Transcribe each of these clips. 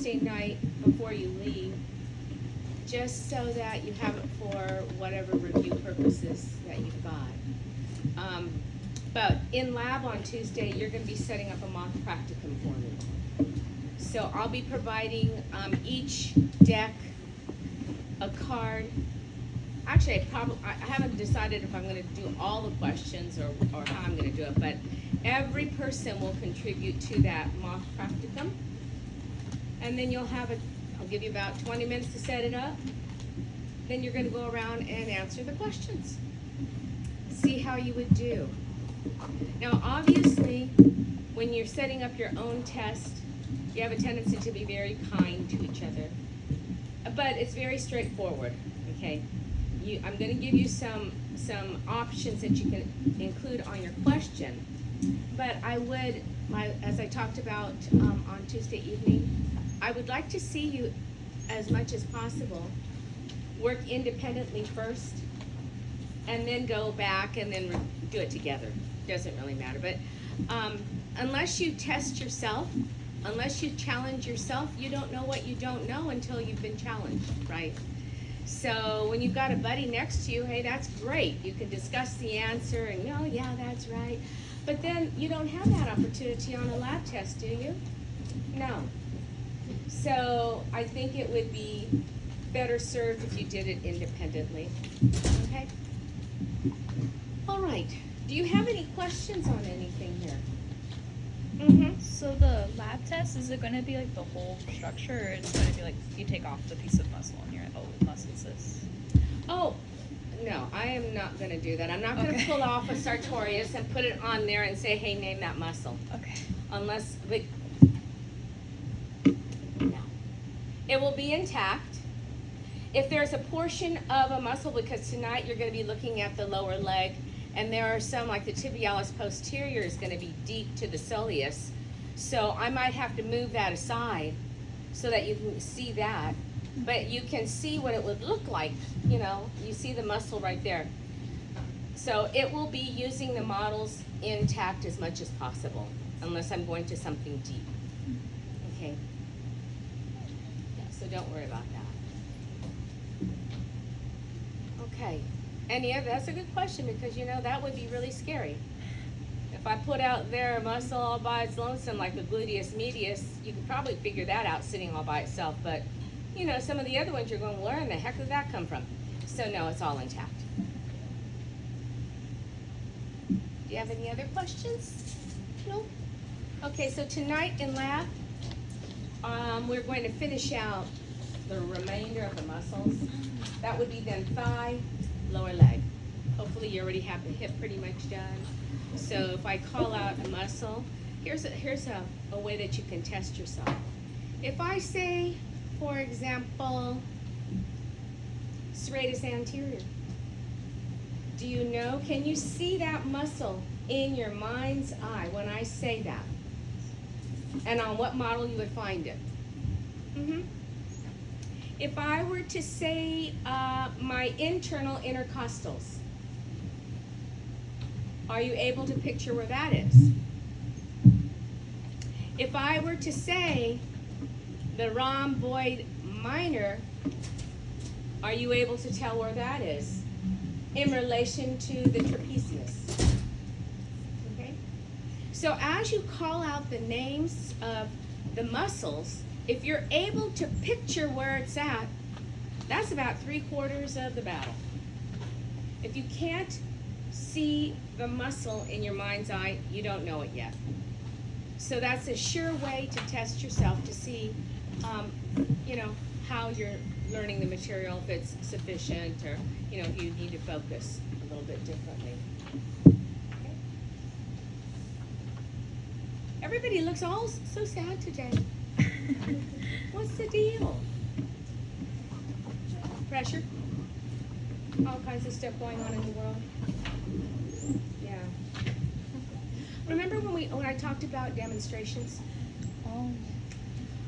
Wednesday night before you leave, just so that you have it for whatever review purposes that you've got. But in lab on Tuesday, you're going to be setting up a mock practicum for me. So I'll be providing each deck a card. Actually, I haven't decided if I'm going to do all the questions or how I'm going to do it, but every person will contribute to that mock practicum. And then I'll give you about 20 minutes to set it up. Then you're going to go around and answer the questions. See how you would do. Now, obviously, when you're setting up your own test, you have a tendency to be very kind to each other. But it's very straightforward, okay? I'm going to give you some options that you can include on your question. But I would, as I talked about on Tuesday evening, I would like to see you, as much as possible, work independently first, and then go back and then do it together. Doesn't really matter. But unless you test yourself, unless you challenge yourself, you don't know what you don't know until you've been challenged, right? So when you've got a buddy next to you, hey, that's great. You can discuss the answer and, oh, yeah, that's right. But then you don't have that opportunity on a lab test, do you? No. So I think it would be better served if you did it independently. Okay? All right. Do you have any questions on anything here? Mm-hmm. So the lab test, is it going to be like the whole structure, or it's going to be like you take off the piece of muscle and you're like, oh, what muscle is this? Oh, no, I am not going to do that. I'm not going to pull off a sartorius and put it on there and say, hey, name that muscle. Okay. Unless, no. It will be intact. If there's a portion of a muscle, because tonight you're going to be looking at the lower leg, and there are some, like the tibialis posterior is going to be deep to the soleus. So I might have to move that aside so that you can see that. But you can see what it would look like. You know, you see the muscle right there. So it will be using the models intact as much as possible, unless I'm going to something deep. Okay? Yeah, so don't worry about that. Okay. And yeah, that's a good question, because you know that would be really scary. If I put out there a muscle all by its lonesome, like the gluteus medius, you could probably figure that out sitting all by itself. But you know, some of the other ones you're going, where in the heck did that come from? So no, it's all intact. Do you have any other questions? No? Okay, so tonight in lab, we're going to finish out the remainder of the muscles. That would be then thigh, lower leg. Hopefully you already have the hip pretty much done. So if I call out a muscle, here's a way that you can test yourself. If I say, for example, serratus anterior, do you know, can you see that muscle in your mind's eye when I say that? And on what model you would find it? If I were to say my internal intercostals, are you able to picture where that is? If I were to say the rhomboid minor, are you able to tell where that is in relation to the trapezius? Okay? So as you call out the names of the muscles, if you're able to picture where it's at, that's about 3/4 of the battle. If you can't see the muscle in your mind's eye, you don't know it yet. So that's a sure way to test yourself to see, you know, how you're learning the material, if it's sufficient, or, you know, if you need to focus a little bit differently. Okay. Everybody looks all so sad today. What's the deal? Pressure? All kinds of stuff going on in the world. Yeah. Remember when I talked about demonstrations? Oh.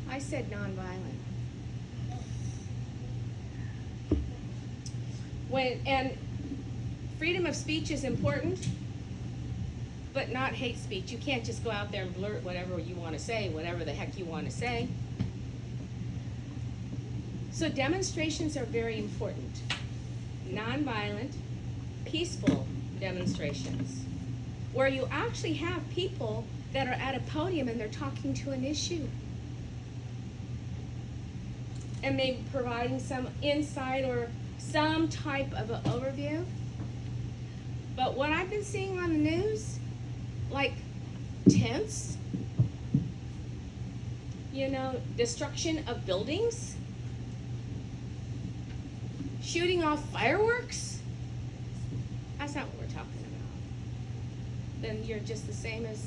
I said nonviolent. And freedom of speech is important, but not hate speech. You can't just go out there and blurt whatever you want to say, whatever the heck you want to say. So demonstrations are very important. Nonviolent, peaceful demonstrations, where you actually have people that are at a podium and they're talking to an issue. And maybe providing some insight or some type of an overview. But what I've been seeing on the news, like tents, destruction of buildings, shooting off fireworks, that's not what we're talking about. Then you're just the same as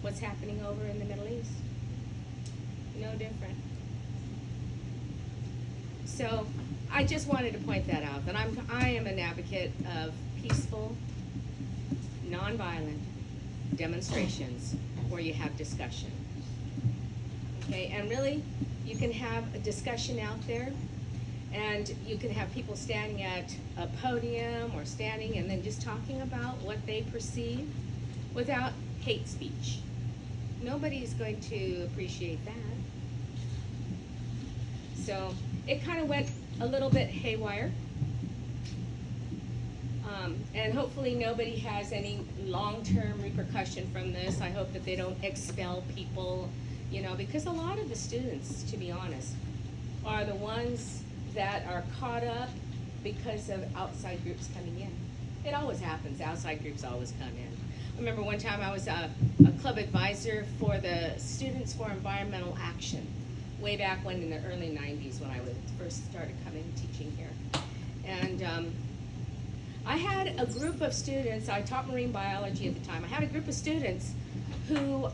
what's happening over in the Middle East. No different. So I just wanted to point that out, that I am an advocate of peaceful, nonviolent demonstrations where you have discussion. Okay, and really, you can have a discussion out there, and you can have people standing at a podium or standing and then just talking about what they perceive without hate speech. Nobody's going to appreciate that. So it kind of went a little bit haywire. And hopefully nobody has any long-term repercussion from this. I hope that they don't expel people, because a lot of the students, to be honest, are the ones that are caught up because of outside groups coming in. It always happens. Outside groups always come in. I remember one time I was a club advisor for the Students for Environmental Action, way back when in the early 90s when I first started coming and teaching here. And I had a group of students, I taught marine biology at the time, I had a group of students who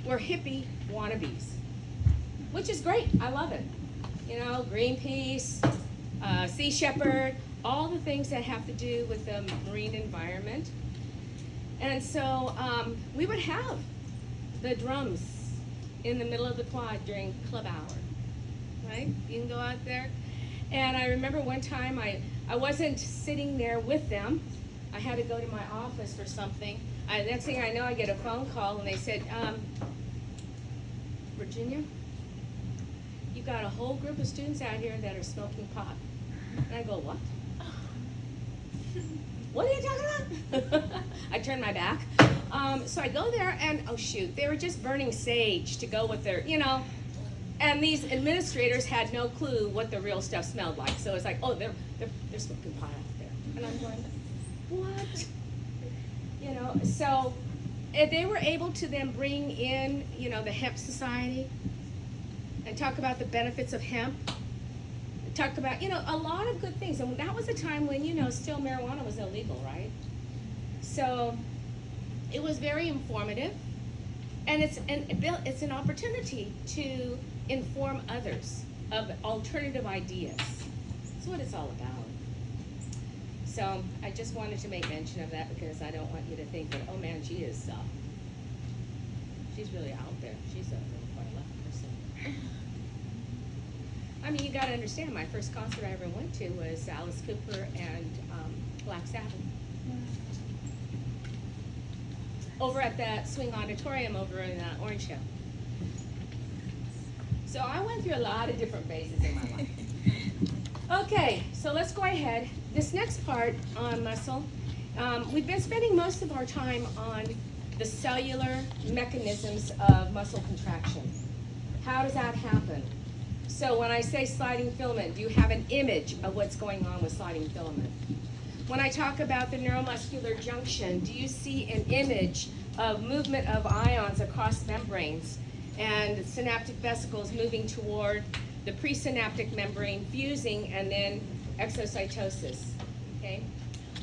were hippie wannabes, which is great, I love it. Greenpeace, Sea Shepherd, all the things that have to do with the marine environment. And so we would have the drums in the middle of the quad during club hour, right? You can go out there. And I remember one time I wasn't sitting there with them. I had to go to my office for something. Next thing I know, I get a phone call and they said, Virginia, you got a whole group of students out here that are smoking pot. And I go, what? What are you talking about? I turned my back. So I go there and, oh shoot, they were just burning sage to go with their, and these administrators had no clue what the real stuff smelled like. So it's like, oh, they're smoking pot out there. And I'm going, what? So they were able to then bring in, the Hemp Society and talk about the benefits of hemp. Talk about, a lot of good things. And that was a time when, still marijuana was illegal, right? So it was very informative. And it's an opportunity to inform others of alternative ideas. That's what it's all about. So I just wanted to make mention of that because I don't want you to think that, oh man, she's really out there. She's a really far left person. I mean, you got to understand, my first concert I ever went to was Alice Cooper and Black Sabbath. Over at that Swing Auditorium over in Orange Hill. So I went through a lot of different phases in my life. Okay, so let's go ahead. This next part on muscle, we've been spending most of our time on the cellular mechanisms of muscle contraction. How does that happen? So when I say sliding filament, do you have an image of what's going on with sliding filament? When I talk about the neuromuscular junction, do you see an image of movement of ions across membranes and synaptic vesicles moving toward the presynaptic membrane fusing and then exocytosis, okay?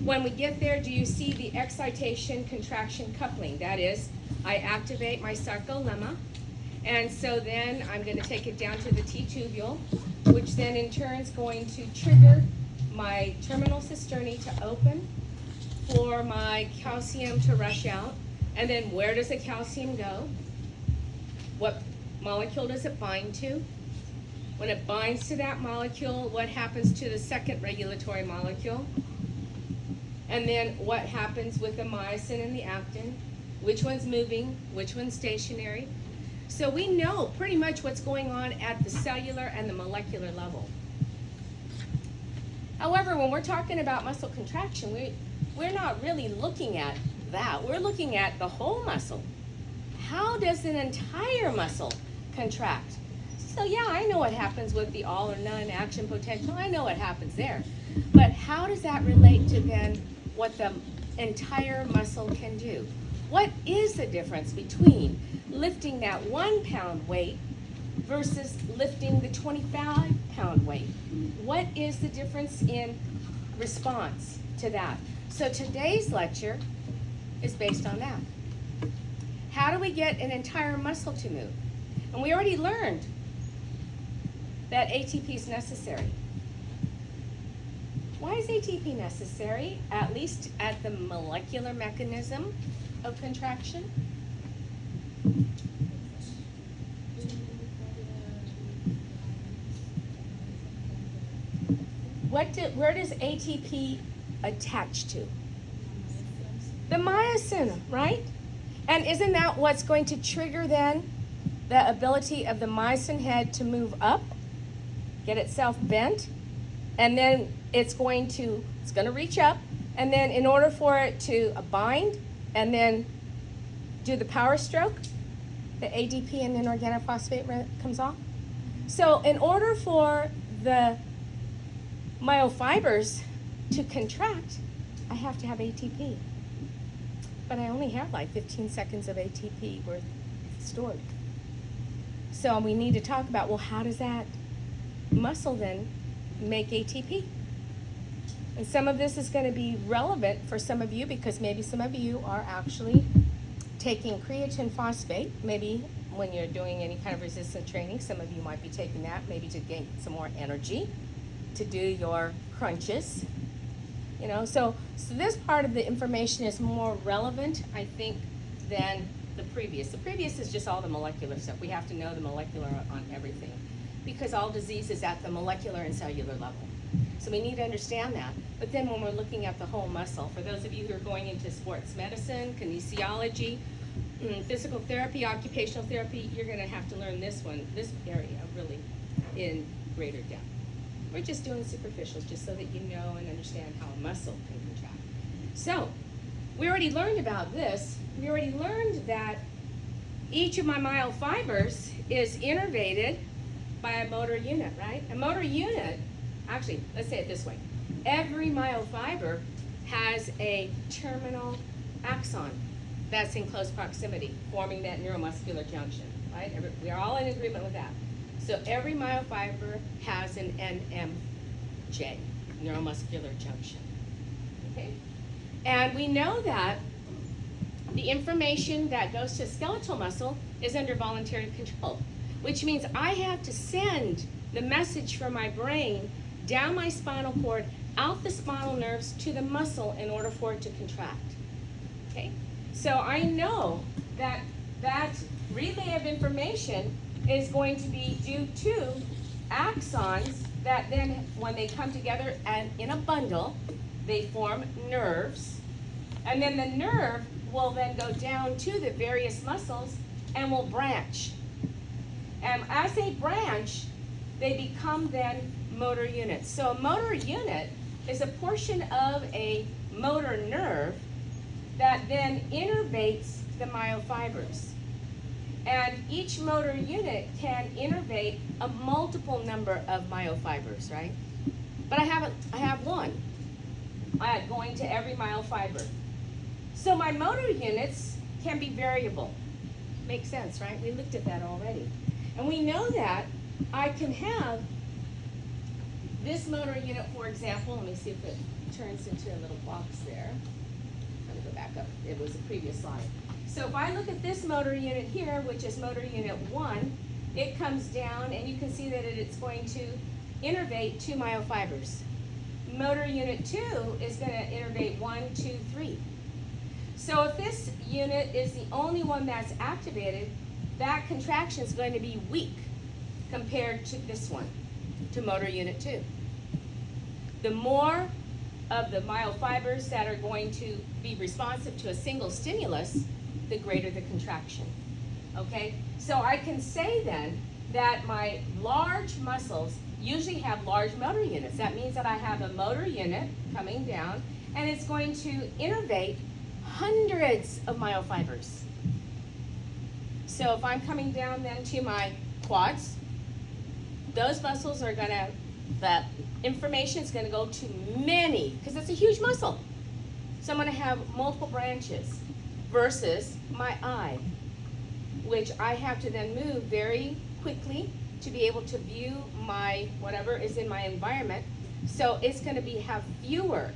When we get there, do you see the excitation-contraction coupling? That is, I activate my sarcolemma, and so then I'm going to take it down to the T-tubule, which then in turn is going to trigger my terminal cisternae to open for my calcium to rush out. And then where does the calcium go? What molecule does it bind to? When it binds to that molecule, what happens to the second regulatory molecule? And then what happens with the myosin and the actin? Which one's moving? Which one's stationary? So we know pretty much what's going on at the cellular and the molecular level. However, when we're talking about muscle contraction, we're not really looking at that. We're looking at the whole muscle. How does an entire muscle contract? So yeah, I know what happens with the all or none action potential. I know what happens there. But how does that relate to then what the entire muscle can do? What is the difference between lifting that 1 pound weight versus lifting the 25 pound weight? What is the difference in response to that? So today's lecture is based on that. How do we get an entire muscle to move? And we already learned that ATP is necessary. Why is ATP necessary, at least at the molecular mechanism of contraction? Where does ATP attach to? The myosin, right? And isn't that what's going to trigger then the ability of the myosin head to move up, get itself bent, and then it's going to reach up, and then in order for it to bind and then do the power stroke, the ADP and then organophosphate comes off. So in order for the myofibers to contract, I have to have ATP. But I only have like 15 seconds of ATP worth stored. So we need to talk about, well, how does that muscle then make ATP? And some of this is going to be relevant for some of you because maybe some of you are actually taking creatine phosphate. Maybe when you're doing any kind of resistance training, some of you might be taking that maybe to gain some more energy to do your crunches. You know, so this part of the information is more relevant, I think, than the previous. The previous is just all the molecular stuff. We have to know the molecular on everything because all disease is at the molecular and cellular level. So we need to understand that. But then when we're looking at the whole muscle, for those of you who are going into sports medicine, kinesiology, physical therapy, occupational therapy, you're going to have to learn this area really in greater depth. We're just doing superficials just so that you know and understand how a muscle can contract. So, we already learned about this. We already learned that each of my myofibers is innervated by a motor unit, right? A motor unit, actually, let's say it this way. Every myofiber has a terminal axon that's in close proximity, forming that neuromuscular junction, right? We are all in agreement with that. So every myofiber has an NMJ, neuromuscular junction, okay? And we know that the information that goes to skeletal muscle is under voluntary control, which means I have to send the message from my brain down my spinal cord, out the spinal nerves to the muscle in order for it to contract, okay? So I know that that relay of information is going to be due to axons that then, when they come together and in a bundle, they form nerves. And then the nerve will then go down to the various muscles and will branch. And as they branch, they become then motor units. So a motor unit is a portion of a motor nerve that then innervates the myofibers. And each motor unit can innervate a multiple number of myofibers, right? But I have one going to every myofiber. So my motor units can be variable. Makes sense, right? We looked at that already. And we know that I can have this motor unit, for example. Let me see if it turns into a little box there. Let me go back up. It was a previous slide. So if I look at this motor unit here, which is motor unit 1, it comes down and you can see that it's going to innervate 2 myofibers. Motor unit 2 is going to innervate 1, 2, 3. So if this unit is the only one that's activated, that contraction is going to be weak compared to this one, to motor unit 2. The more of the myofibers that are going to be responsive to a single stimulus, the greater the contraction. Okay, so I can say then that my large muscles usually have large motor units. That means that I have a motor unit coming down, and it's going to innervate hundreds of myofibers. So if I'm coming down then to my quads, those muscles are gonna, that information is gonna go to many, because it's a huge muscle. So I'm gonna have multiple branches versus my eye, which I have to then move very quickly to be able to view my, whatever is in my environment. So it's gonna have fewer,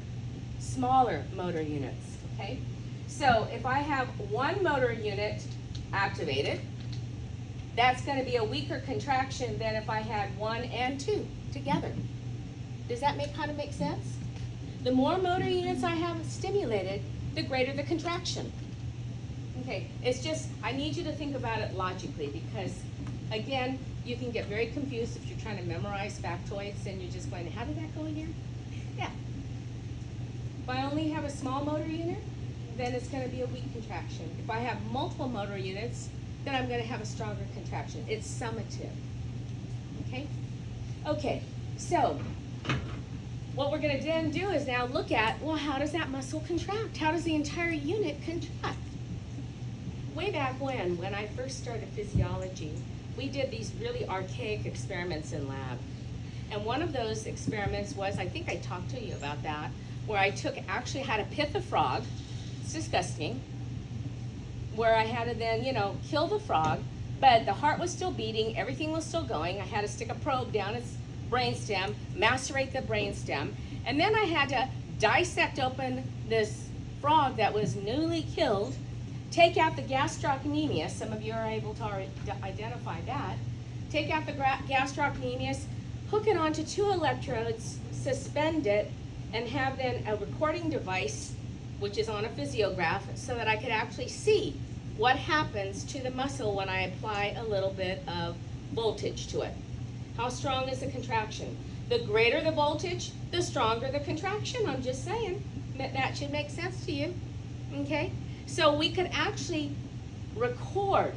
smaller motor units, okay? So if I have one motor unit activated, that's gonna be a weaker contraction than if I had 1 and 2 together. Does that kind of make sense? The more motor units I have stimulated, the greater the contraction. Okay, it's just, I need you to think about it logically, because again, you can get very confused if you're trying to memorize factoids and you're just going, how did that go in here? Yeah. If I only have a small motor unit, then it's going to be a weak contraction. If I have multiple motor units, then I'm going to have a stronger contraction. It's summative. Okay? Okay, so what we're going to then do is now look at, well, how does that muscle contract? How does the entire unit contract? Way back when I first started physiology, we did these really archaic experiments in lab. And one of those experiments was, I think I talked to you about that, where I actually had to pith a frog. It's disgusting. Where I had to then, kill the frog, but the heart was still beating, everything was still going. I had to stick a probe down its brainstem, macerate the brainstem, and then I had to dissect open this frog that was newly killed, take out the gastrocnemius, some of you are able to already identify that, take out the gastrocnemius, hook it onto 2 electrodes, suspend it, and have then a recording device, which is on a physiograph, so that I could actually see what happens to the muscle when I apply a little bit of voltage to it. How strong is the contraction? The greater the voltage, the stronger the contraction. I'm just saying. That should make sense to you. Okay? So we could actually record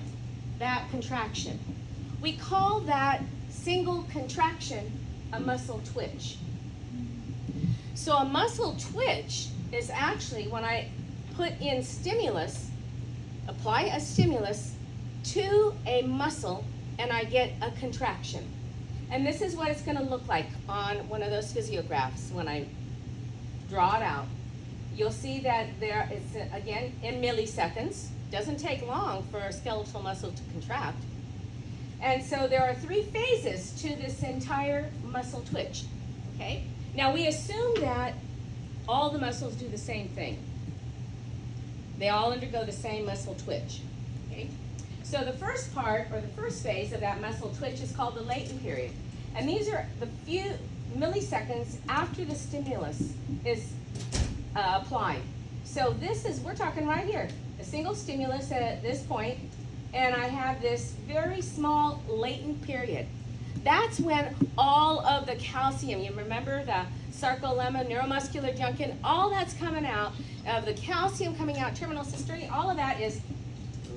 that contraction. We call that single contraction a muscle twitch. So a muscle twitch is actually when I put in stimulus, apply a stimulus to a muscle, and I get a contraction. And this is what it's going to look like on one of those physiographs when I draw it out. You'll see that there is, again, in milliseconds. Doesn't take long for a skeletal muscle to contract. And so there are 3 phases to this entire muscle twitch. Okay? Now we assume that all the muscles do the same thing. They all undergo the same muscle twitch. Okay? So the first part, or the first phase of that muscle twitch, is called the latent period. And these are the few milliseconds after the stimulus is applied. So this is, we're talking right here, a single stimulus at this point, and I have this very small latent period. That's when all of the calcium, you remember the sarcolemma, neuromuscular junction, all that's coming out, of the calcium coming out, terminal cisternae, all of that is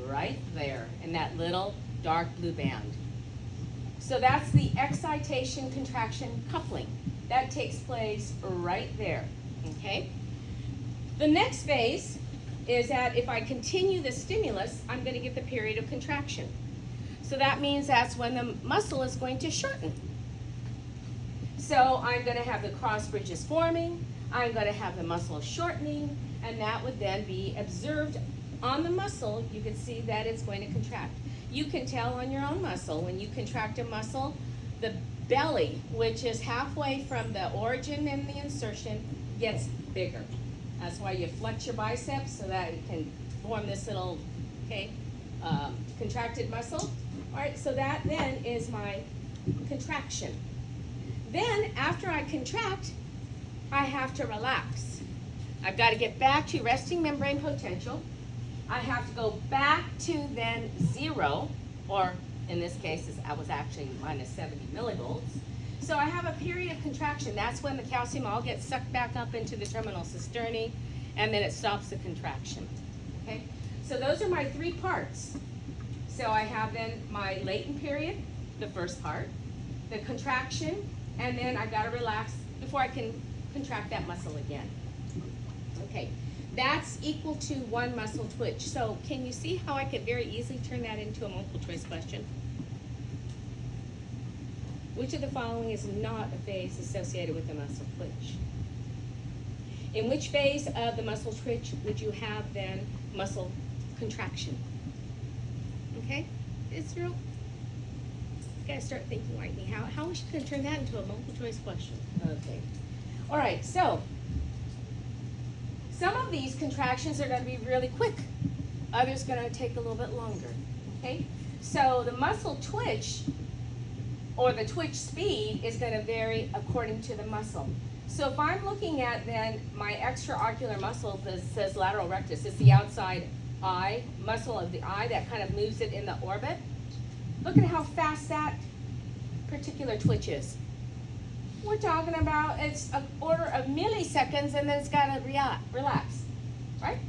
right there in that little dark blue band. So that's the excitation contraction coupling. That takes place right there, okay? The next phase is that if I continue the stimulus, I'm going to get the period of contraction. So that means that's when the muscle is going to shorten. So I'm going to have the cross bridges forming, I'm going to have the muscle shortening, and that would then be observed on the muscle. You can see that it's going to contract. You can tell on your own muscle, when you contract a muscle, the belly, which is halfway from the origin and the insertion, gets bigger. That's why you flex your biceps so that it can form this little, contracted muscle. All right, so that then is my contraction. Then, after I contract, I have to relax. I've got to get back to resting membrane potential. I have to go back to then 0, or in this case, I was actually minus 70 millivolts. So I have a period of contraction. That's when the calcium all gets sucked back up into the terminal cisternae, and then it stops the contraction. Okay? So those are my 3 parts. So I have then my latent period, the first part, the contraction, and then I gotta relax before I can contract that muscle again. Okay, that's equal to one muscle twitch. So can you see how I could very easily turn that into a multiple choice question? Which of the following is not a phase associated with the muscle twitch? In which phase of the muscle twitch would you have then muscle contraction? Okay, it's real. You gotta start thinking like me. How is she gonna turn that into a multiple choice question? Okay. All right, so some of these contractions are gonna be really quick. Others gonna take a little bit longer. Okay? So the muscle twitch or the twitch speed is gonna vary according to the muscle. So if I'm looking at then my extraocular muscle that says lateral rectus, it's the outside eye, muscle of the eye that kind of moves it in the orbit. Look at how fast that particular twitch is. We're talking about it's an order of milliseconds and then it's gotta relax, right?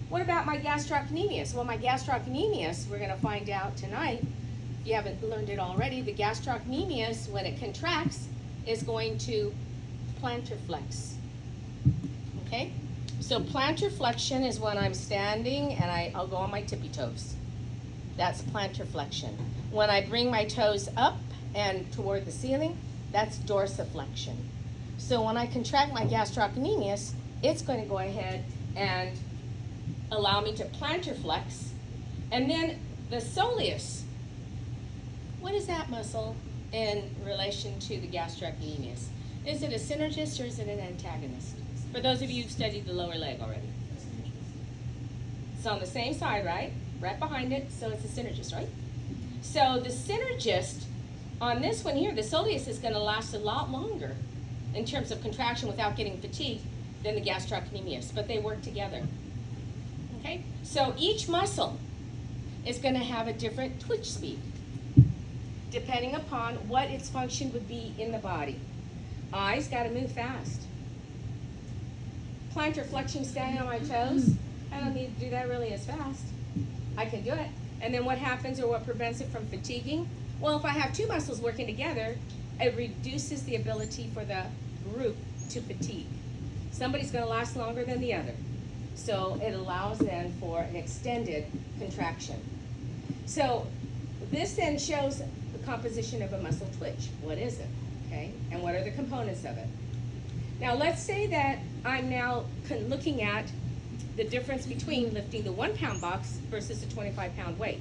What about my gastrocnemius? Well, my gastrocnemius, we're gonna find out tonight, if you haven't learned it already, the gastrocnemius, when it contracts, is going to plantar flex, okay? So plantar flexion is when I'm standing and I'll go on my tippy toes. That's plantar flexion. When I bring my toes up and toward the ceiling, that's dorsiflexion. So when I contract my gastrocnemius, it's going to go ahead and allow me to plantar flex. And then the soleus, what is that muscle in relation to the gastrocnemius? Is it a synergist or is it an antagonist? For those of you who've studied the lower leg already. It's on the same side, right? Right behind it, so it's a synergist, right? So the synergist on this one here, the soleus, is going to last a lot longer in terms of contraction without getting fatigued than the gastrocnemius, but they work together. Okay? So each muscle is going to have a different twitch speed depending upon what its function would be in the body. Eyes got to move fast. Plantar flexion, standing on my toes, I don't need to do that really as fast. I can do it. And then what happens or what prevents it from fatiguing? Well, if I have two muscles working together, it reduces the ability for the group to fatigue. Somebody's going to last longer than the other. So it allows then for an extended contraction. So this then shows the composition of a muscle twitch. What is it? Okay? And what are the components of it? Now let's say that I'm now looking at the difference between lifting the 1 pound box versus a 25 pound weight.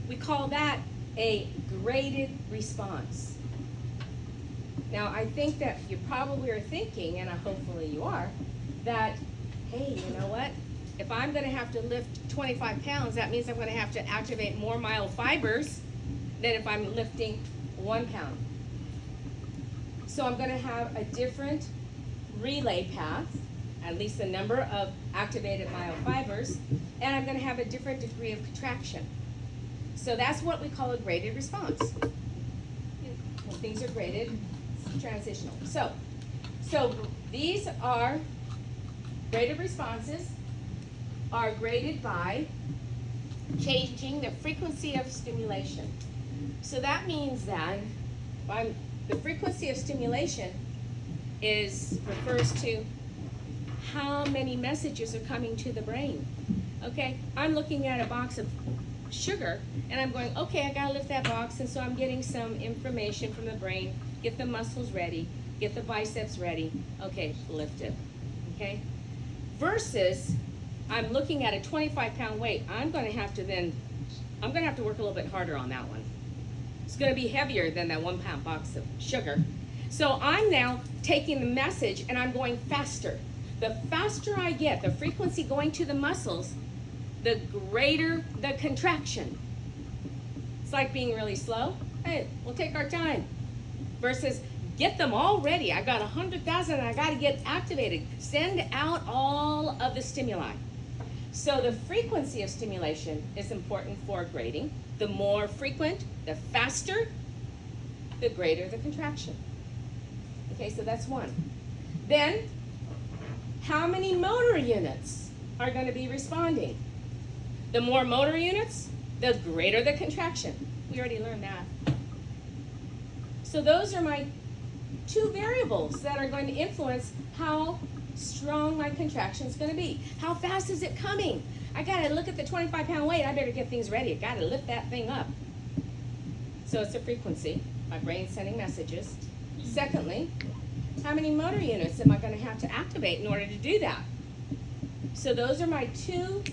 We call that a graded response. Now I think that you probably are thinking, and hopefully you are, that, hey, you know what? If I'm going to have to lift 25 pounds, that means I'm going to have to activate more myofibers than if I'm lifting 1 pound. So I'm going to have a different relay path, at least the number of activated myofibers, and I'm going to have a different degree of contraction. So that's what we call a graded response. When things are graded, it's transitional. So these are graded responses are graded by changing the frequency of stimulation. So that means that the frequency of stimulation refers to how many messages are coming to the brain. Okay, I'm looking at a box of sugar and I'm going, okay, I gotta lift that box, and so I'm getting some information from the brain, get the muscles ready, get the biceps ready, okay, lift it, okay? Versus, I'm looking at a 25 pound weight, I'm gonna have to work a little bit harder on that one. It's gonna be heavier than that 1 pound box of sugar. So I'm now taking the message and I'm going faster. The faster I get, the frequency going to the muscles, the greater the contraction. It's like being really slow. Hey, we'll take our time. Versus get them all ready. I got 100,000 and I got to get activated. Send out all of the stimuli. So the frequency of stimulation is important for grading. The more frequent, the faster, the greater the contraction. Okay, so that's one. Then, how many motor units are going to be responding? The more motor units, the greater the contraction. We already learned that. So those are my two variables that are going to influence how strong my contraction is going to be. How fast is it coming? I got to look at the 25-pound weight. I better get things ready. I got to lift that thing up. So it's a frequency. My brain's sending messages. Secondly, how many motor units am I going to have to activate in order to do that? So those are my two,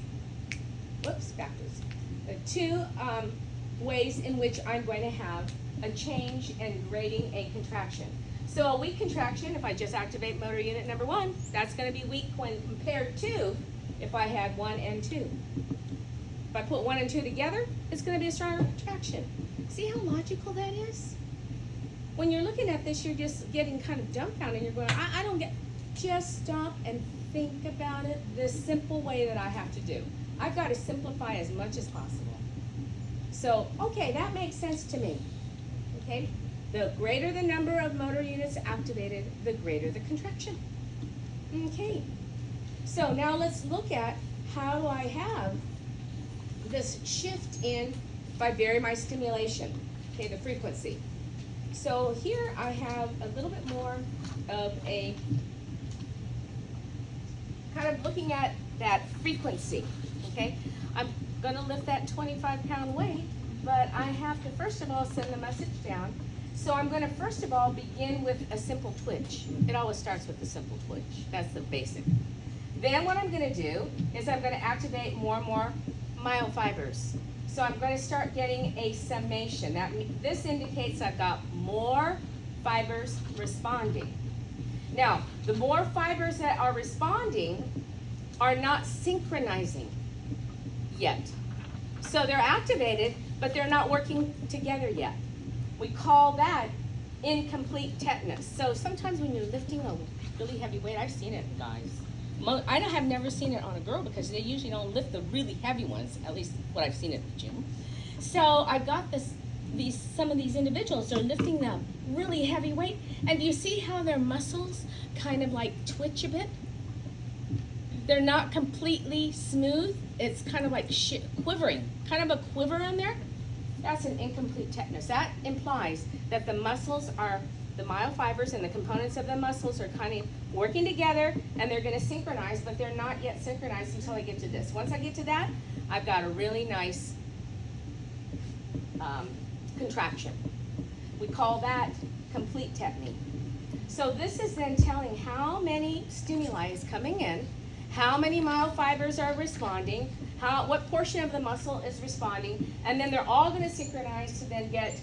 the two ways in which I'm going to have a change and grading a contraction. So a weak contraction, if I just activate motor unit number 1, that's going to be weak when compared to if I had 1 and 2. If I put 1 and 2 together, it's going to be a stronger contraction. See how logical that is? When you're looking at this, you're just getting kind of dumbfounded. You're going, I don't get, just stop and think about it this simple way that I have to do. I've got to simplify as much as possible. So, okay, that makes sense to me. Okay? The greater the number of motor units activated, the greater the contraction. Okay. So now let's look at how do I have this shift in if I vary my stimulation, okay, the frequency. So here I have a little bit more of a kind of looking at that frequency, okay? I'm going to lift that 25-pound weight, but I have to first of all send the message down. So I'm going to first of all begin with a simple twitch. It always starts with a simple twitch. That's the basic. Then what I'm going to do is I'm going to activate more and more myofibers. So I'm going to start getting a summation. This indicates I've got more fibers responding. Now, the more fibers that are responding are not synchronizing yet. So they're activated, but they're not working together yet. We call that incomplete tetanus. So sometimes when you're lifting a really heavy weight, I've seen it, guys. I have never seen it on a girl because they usually don't lift the really heavy ones, at least what I've seen at the gym. So I've got some of these individuals, they're lifting the really heavy weight, and do you see how their muscles kind of like twitch a bit? They're not completely smooth. It's kind of like quivering, kind of a quiver in there. That's an incomplete tetanus. That implies that the muscles are, the myofibers and the components of the muscles are kind of working together and they're going to synchronize, but they're not yet synchronized until I get to this. Once I get to that, I've got a really nice contraction. We call that complete tetany. So this is then telling how many stimuli is coming in, how many myofibers are responding, what portion of the muscle is responding, and then they're all going to synchronize to then get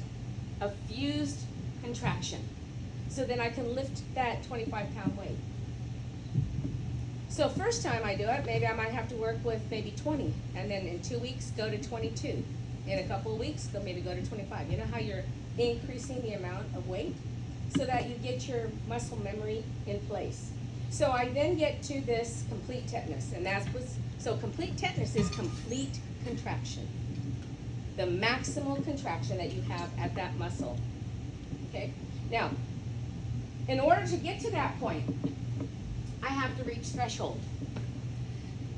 a fused contraction. So then I can lift that 25-pound weight. So first time I do it, maybe I might have to work with maybe 20, and then in 2 weeks go to 22. In a couple of weeks, maybe go to 25. You know how you're increasing the amount of weight so that you get your muscle memory in place. So I then get to this complete tetanus, and so complete tetanus is complete contraction. The maximal contraction that you have at that muscle. Okay? Now, in order to get to that point, I have to reach threshold.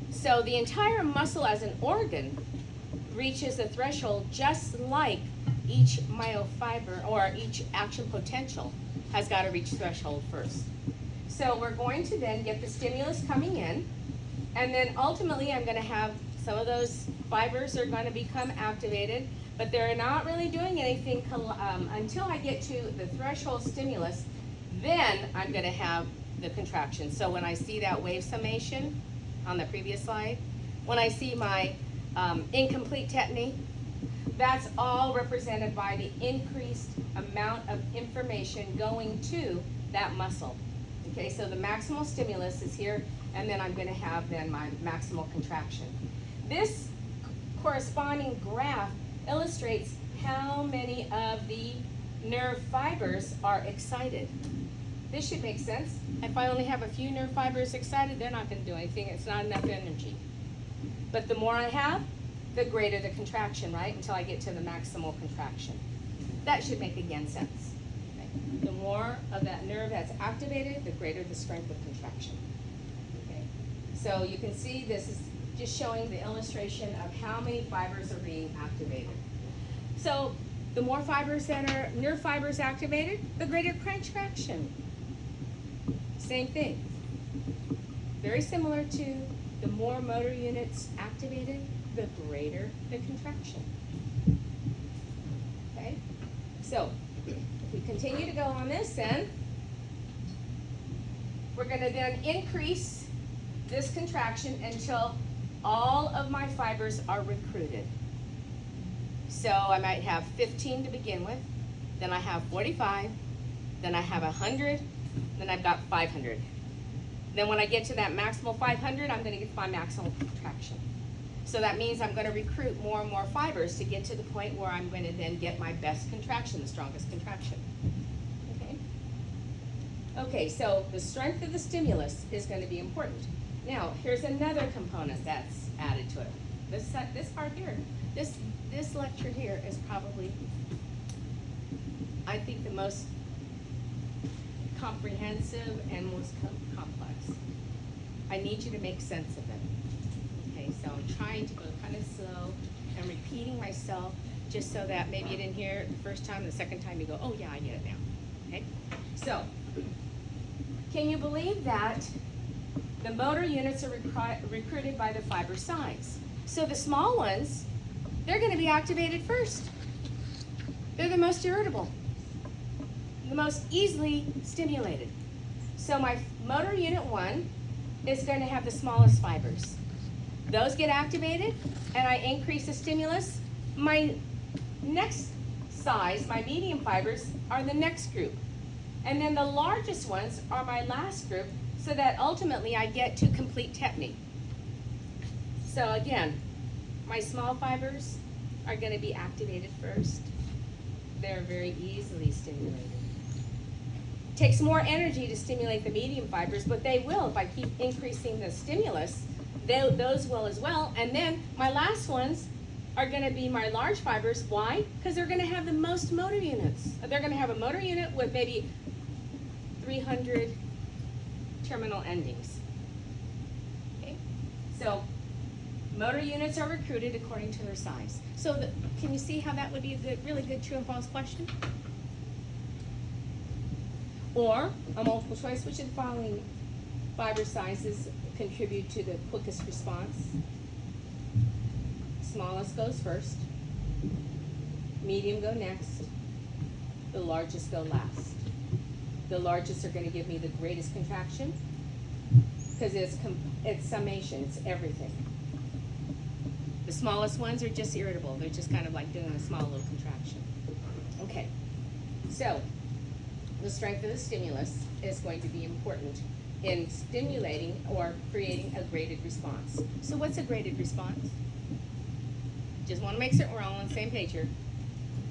So the entire muscle as an organ reaches a threshold just like each myofiber or each action potential has got to reach threshold first. So we're going to then get the stimulus coming in, and then ultimately I'm going to have some of those fibers are going to become activated, but they're not really doing anything until I get to the threshold stimulus. Then I'm going to have the contraction. So when I see that wave summation on the previous slide, when I see my incomplete tetany, that's all represented by the increased amount of information going to that muscle. Okay, so the maximal stimulus is here, and then I'm going to have then my maximal contraction. This corresponding graph illustrates how many of the nerve fibers are excited. This should make sense. If I only have a few nerve fibers excited, they're not going to do anything. It's not enough energy. But the more I have, the greater the contraction, right? Until I get to the maximal contraction. That should make, again, sense. Okay. The more of that nerve that's activated, the greater the strength of contraction. Okay. So you can see this is just showing the illustration of how many fibers are being activated. So the more fibers that are nerve fibers activated, the greater contraction. Same thing. Very similar to the more motor units activated, the greater the contraction. Okay? So if we continue to go on this then, we're going to then increase this contraction until all of my fibers are recruited. So I might have 15 to begin with, then I have 45, then I have 100, then I've got 500. Then when I get to that maximal 500, I'm going to get my maximal contraction. So that means I'm going to recruit more and more fibers to get to the point where I'm going to then get my best contraction, the strongest contraction. Okay? Okay, so the strength of the stimulus is going to be important. Now, here's another component that's added to it. This part here, this lecture here is probably, I think, the most comprehensive and most complex. I need you to make sense of it. Okay, so I'm trying to go kind of slow and repeating myself just so that maybe you didn't hear it the first time, the second time you go, oh yeah, I get it now. Okay, so can you believe that the motor units are recruited by the fiber size? So the small ones, they're going to be activated first. They're the most irritable, the most easily stimulated. So my motor unit 1 is going to have the smallest fibers. Those get activated and I increase the stimulus. My next size, my medium fibers, are the next group. And then the largest ones are my last group, so that ultimately I get to complete tetany. So again, my small fibers are going to be activated first. They're very easily stimulated. Takes more energy to stimulate the medium fibers, but they will if I keep increasing the stimulus. Those will as well. And then my last ones are going to be my large fibers. Why? Because they're going to have the most motor units. They're going to have a motor unit with maybe 300 terminal endings. Okay? So motor units are recruited according to their size. So can you see how that would be a really good true and false question? Or a multiple choice, which of the following fiber sizes contribute to the quickest response? Smallest goes first, medium go next, the largest go last. The largest are going to give me the greatest contraction because it's summation, it's everything. The smallest ones are just irritable. They're just kind of like doing a small little contraction. Okay, so the strength of the stimulus is going to be important in stimulating or creating a graded response. So what's a graded response? Just want to make certain we're all on the same page here.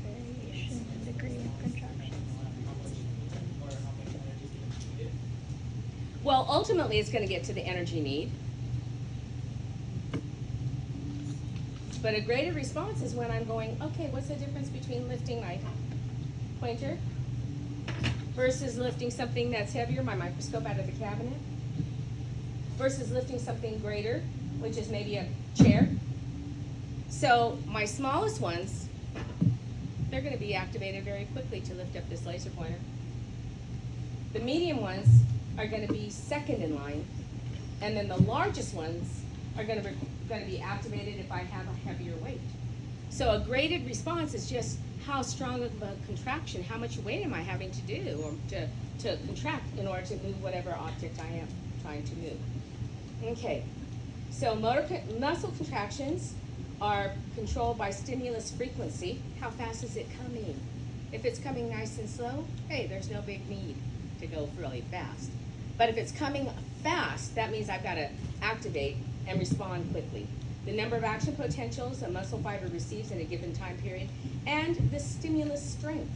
Variation in degree of contraction. Well, ultimately it's going to get to the energy need. But a graded response is when I'm going, okay, what's the difference between lifting my pointer versus lifting something that's heavier, my microscope out of the cabinet, versus lifting something greater, which is maybe a chair. So my smallest ones, they're going to be activated very quickly to lift up this laser pointer. The medium ones are going to be second in line, and then the largest ones are going to be activated if I have a heavier weight. So a graded response is just how strong of a contraction, how much weight am I having to do or to contract in order to move whatever object I am trying to move. Okay, so muscle contractions are controlled by stimulus frequency. How fast is it coming? If it's coming nice and slow, hey, there's no big need to go really fast. But if it's coming fast, that means I've got to activate and respond quickly. The number of action potentials a muscle fiber receives in a given time period, and the stimulus strength.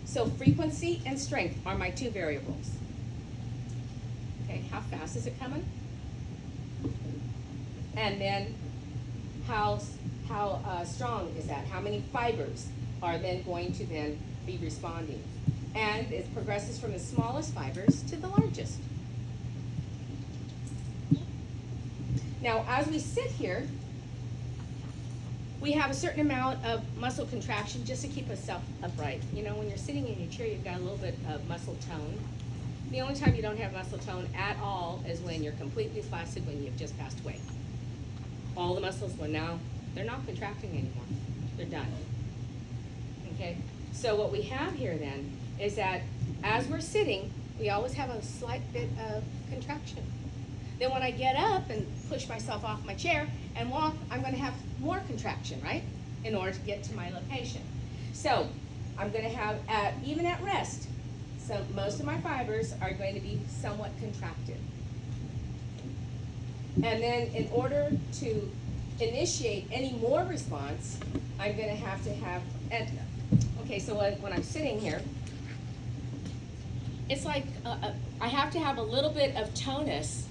So frequency and strength are my two variables. Okay, how fast is it coming? And then how strong is that? How many fibers are then going to then be responding? And it progresses from the smallest fibers to the largest. Now, as we sit here, we have a certain amount of muscle contraction just to keep us upright. You know, when you're sitting in your chair, you've got a little bit of muscle tone. The only time you don't have muscle tone at all is when you're completely flaccid, when you've just passed away. All the muscles, well now, they're not contracting anymore. They're done. Okay? So what we have here then is that as we're sitting, we always have a slight bit of contraction. Then when I get up and push myself off my chair and walk, I'm going to have more contraction, right? In order to get to my location. So I'm going to have, even at rest, so most of my fibers are going to be somewhat contracted. And then in order to initiate any more response, I'm going to have, okay, so when I'm sitting here, it's like I have to have a little bit of tonus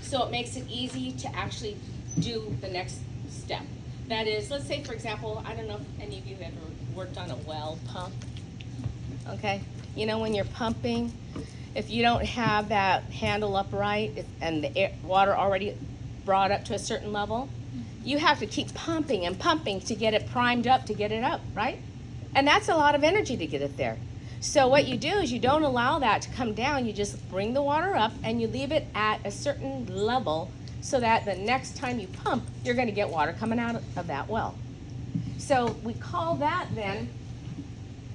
so it makes it easy to actually do the next step. That is, let's say for example, I don't know if any of you have ever worked on a well pump, okay? You know, when you're pumping, if you don't have that handle upright and the water already brought up to a certain level, you have to keep pumping and pumping to get it primed up, to get it up, right? And that's a lot of energy to get it there. So what you do is you don't allow that to come down, you just bring the water up and you leave it at a certain level so that the next time you pump, you're gonna get water coming out of that well. So we call that then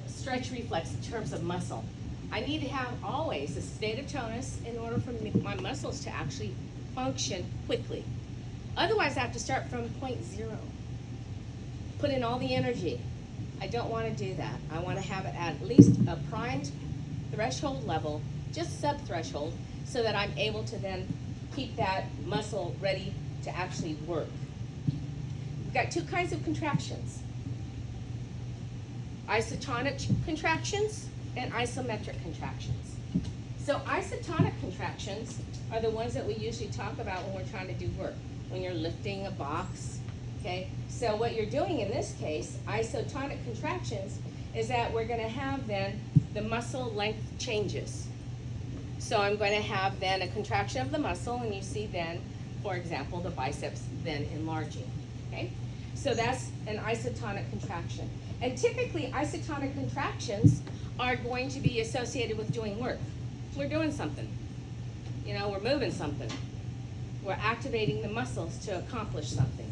stretch reflex in terms of muscle. I need to have always a state of tonus in order for my muscles to actually function quickly. Otherwise I have to start from point zero. Put in all the energy. I don't want to do that. I want to have it at least a primed threshold level, just sub-threshold, so that I'm able to then keep that muscle ready to actually work. We've got two kinds of contractions. Isotonic contractions and isometric contractions. So isotonic contractions are the ones that we usually talk about when we're trying to do work, when you're lifting a box. Okay, so what you're doing in this case, isotonic contractions, is that we're going to have then the muscle length changes. So I'm going to have then a contraction of the muscle, and you see then, for example, the biceps then enlarging. Okay, so that's an isotonic contraction. And typically, isotonic contractions are going to be associated with doing work. We're doing something. You know, we're moving something. We're activating the muscles to accomplish something.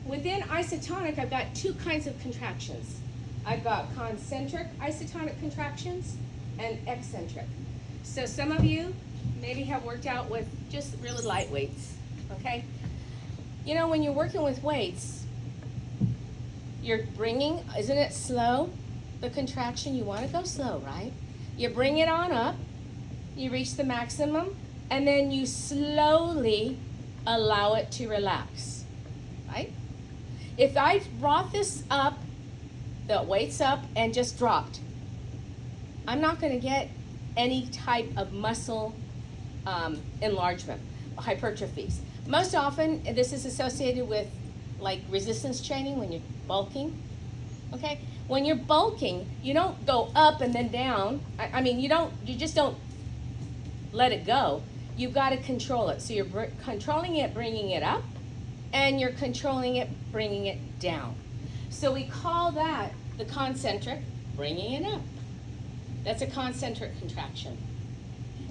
Within isotonic, I've got two kinds of contractions. I've got concentric isotonic contractions and eccentric. So some of you maybe have worked out with just really light weights, okay? You know, when you're working with weights, you're bringing, isn't it slow? The contraction, you want to go slow, right? You bring it on up, you reach the maximum, and then you slowly allow it to relax, right? If I brought this up, the weight's up and just dropped, I'm not going to get any type of muscle enlargement, hypertrophies. Most often, this is associated with like resistance training when you're bulking, okay? When you're bulking, you don't go up and then down. I mean, you just don't let it go. You've got to control it. So you're controlling it, bringing it up, and you're controlling it, bringing it down. So we call that the concentric, bringing it up. That's a concentric contraction.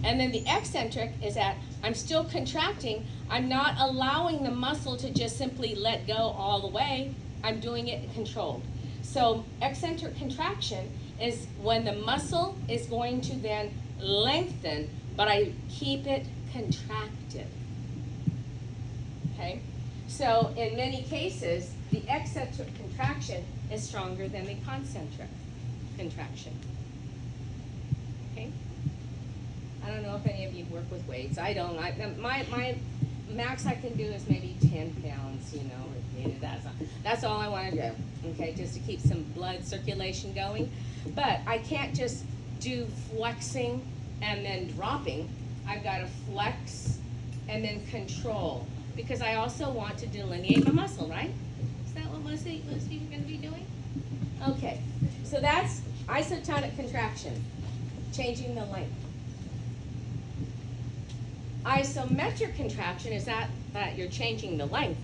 And then the eccentric is that I'm still contracting. I'm not allowing the muscle to just simply let go all the way. I'm doing it controlled. So eccentric contraction is when the muscle is going to then lengthen, but I keep it contracted. Okay? So in many cases, the eccentric contraction is stronger than the concentric contraction. Okay? I don't know if any of you work with weights. I don't. My max I can do is maybe 10 pounds, you know. That's all I want to do, okay, just to keep some blood circulation going. But I can't just do flexing and then dropping. I've got to flex and then control, because I also want to delineate my muscle, right? Is that what most of you are going to be doing? Okay, so that's isotonic contraction, changing the length. Isometric contraction is not that you're changing the length.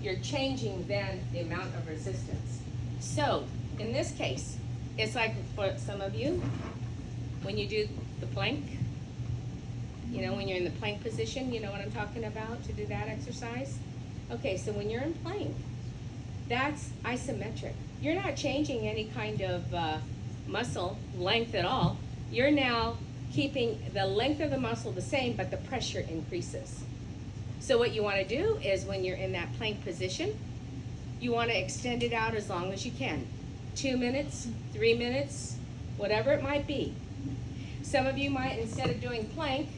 You're changing then the amount of resistance. So, in this case, it's like for some of you, when you do the plank, you know, when you're in the plank position, you know what I'm talking about to do that exercise? Okay, so when you're in plank, that's isometric. You're not changing any kind of muscle length at all. You're now keeping the length of the muscle the same, but the pressure increases. So what you want to do is when you're in that plank position, you want to extend it out as long as you can. 2 minutes, 3 minutes, whatever it might be. Some of you might, instead of doing plank,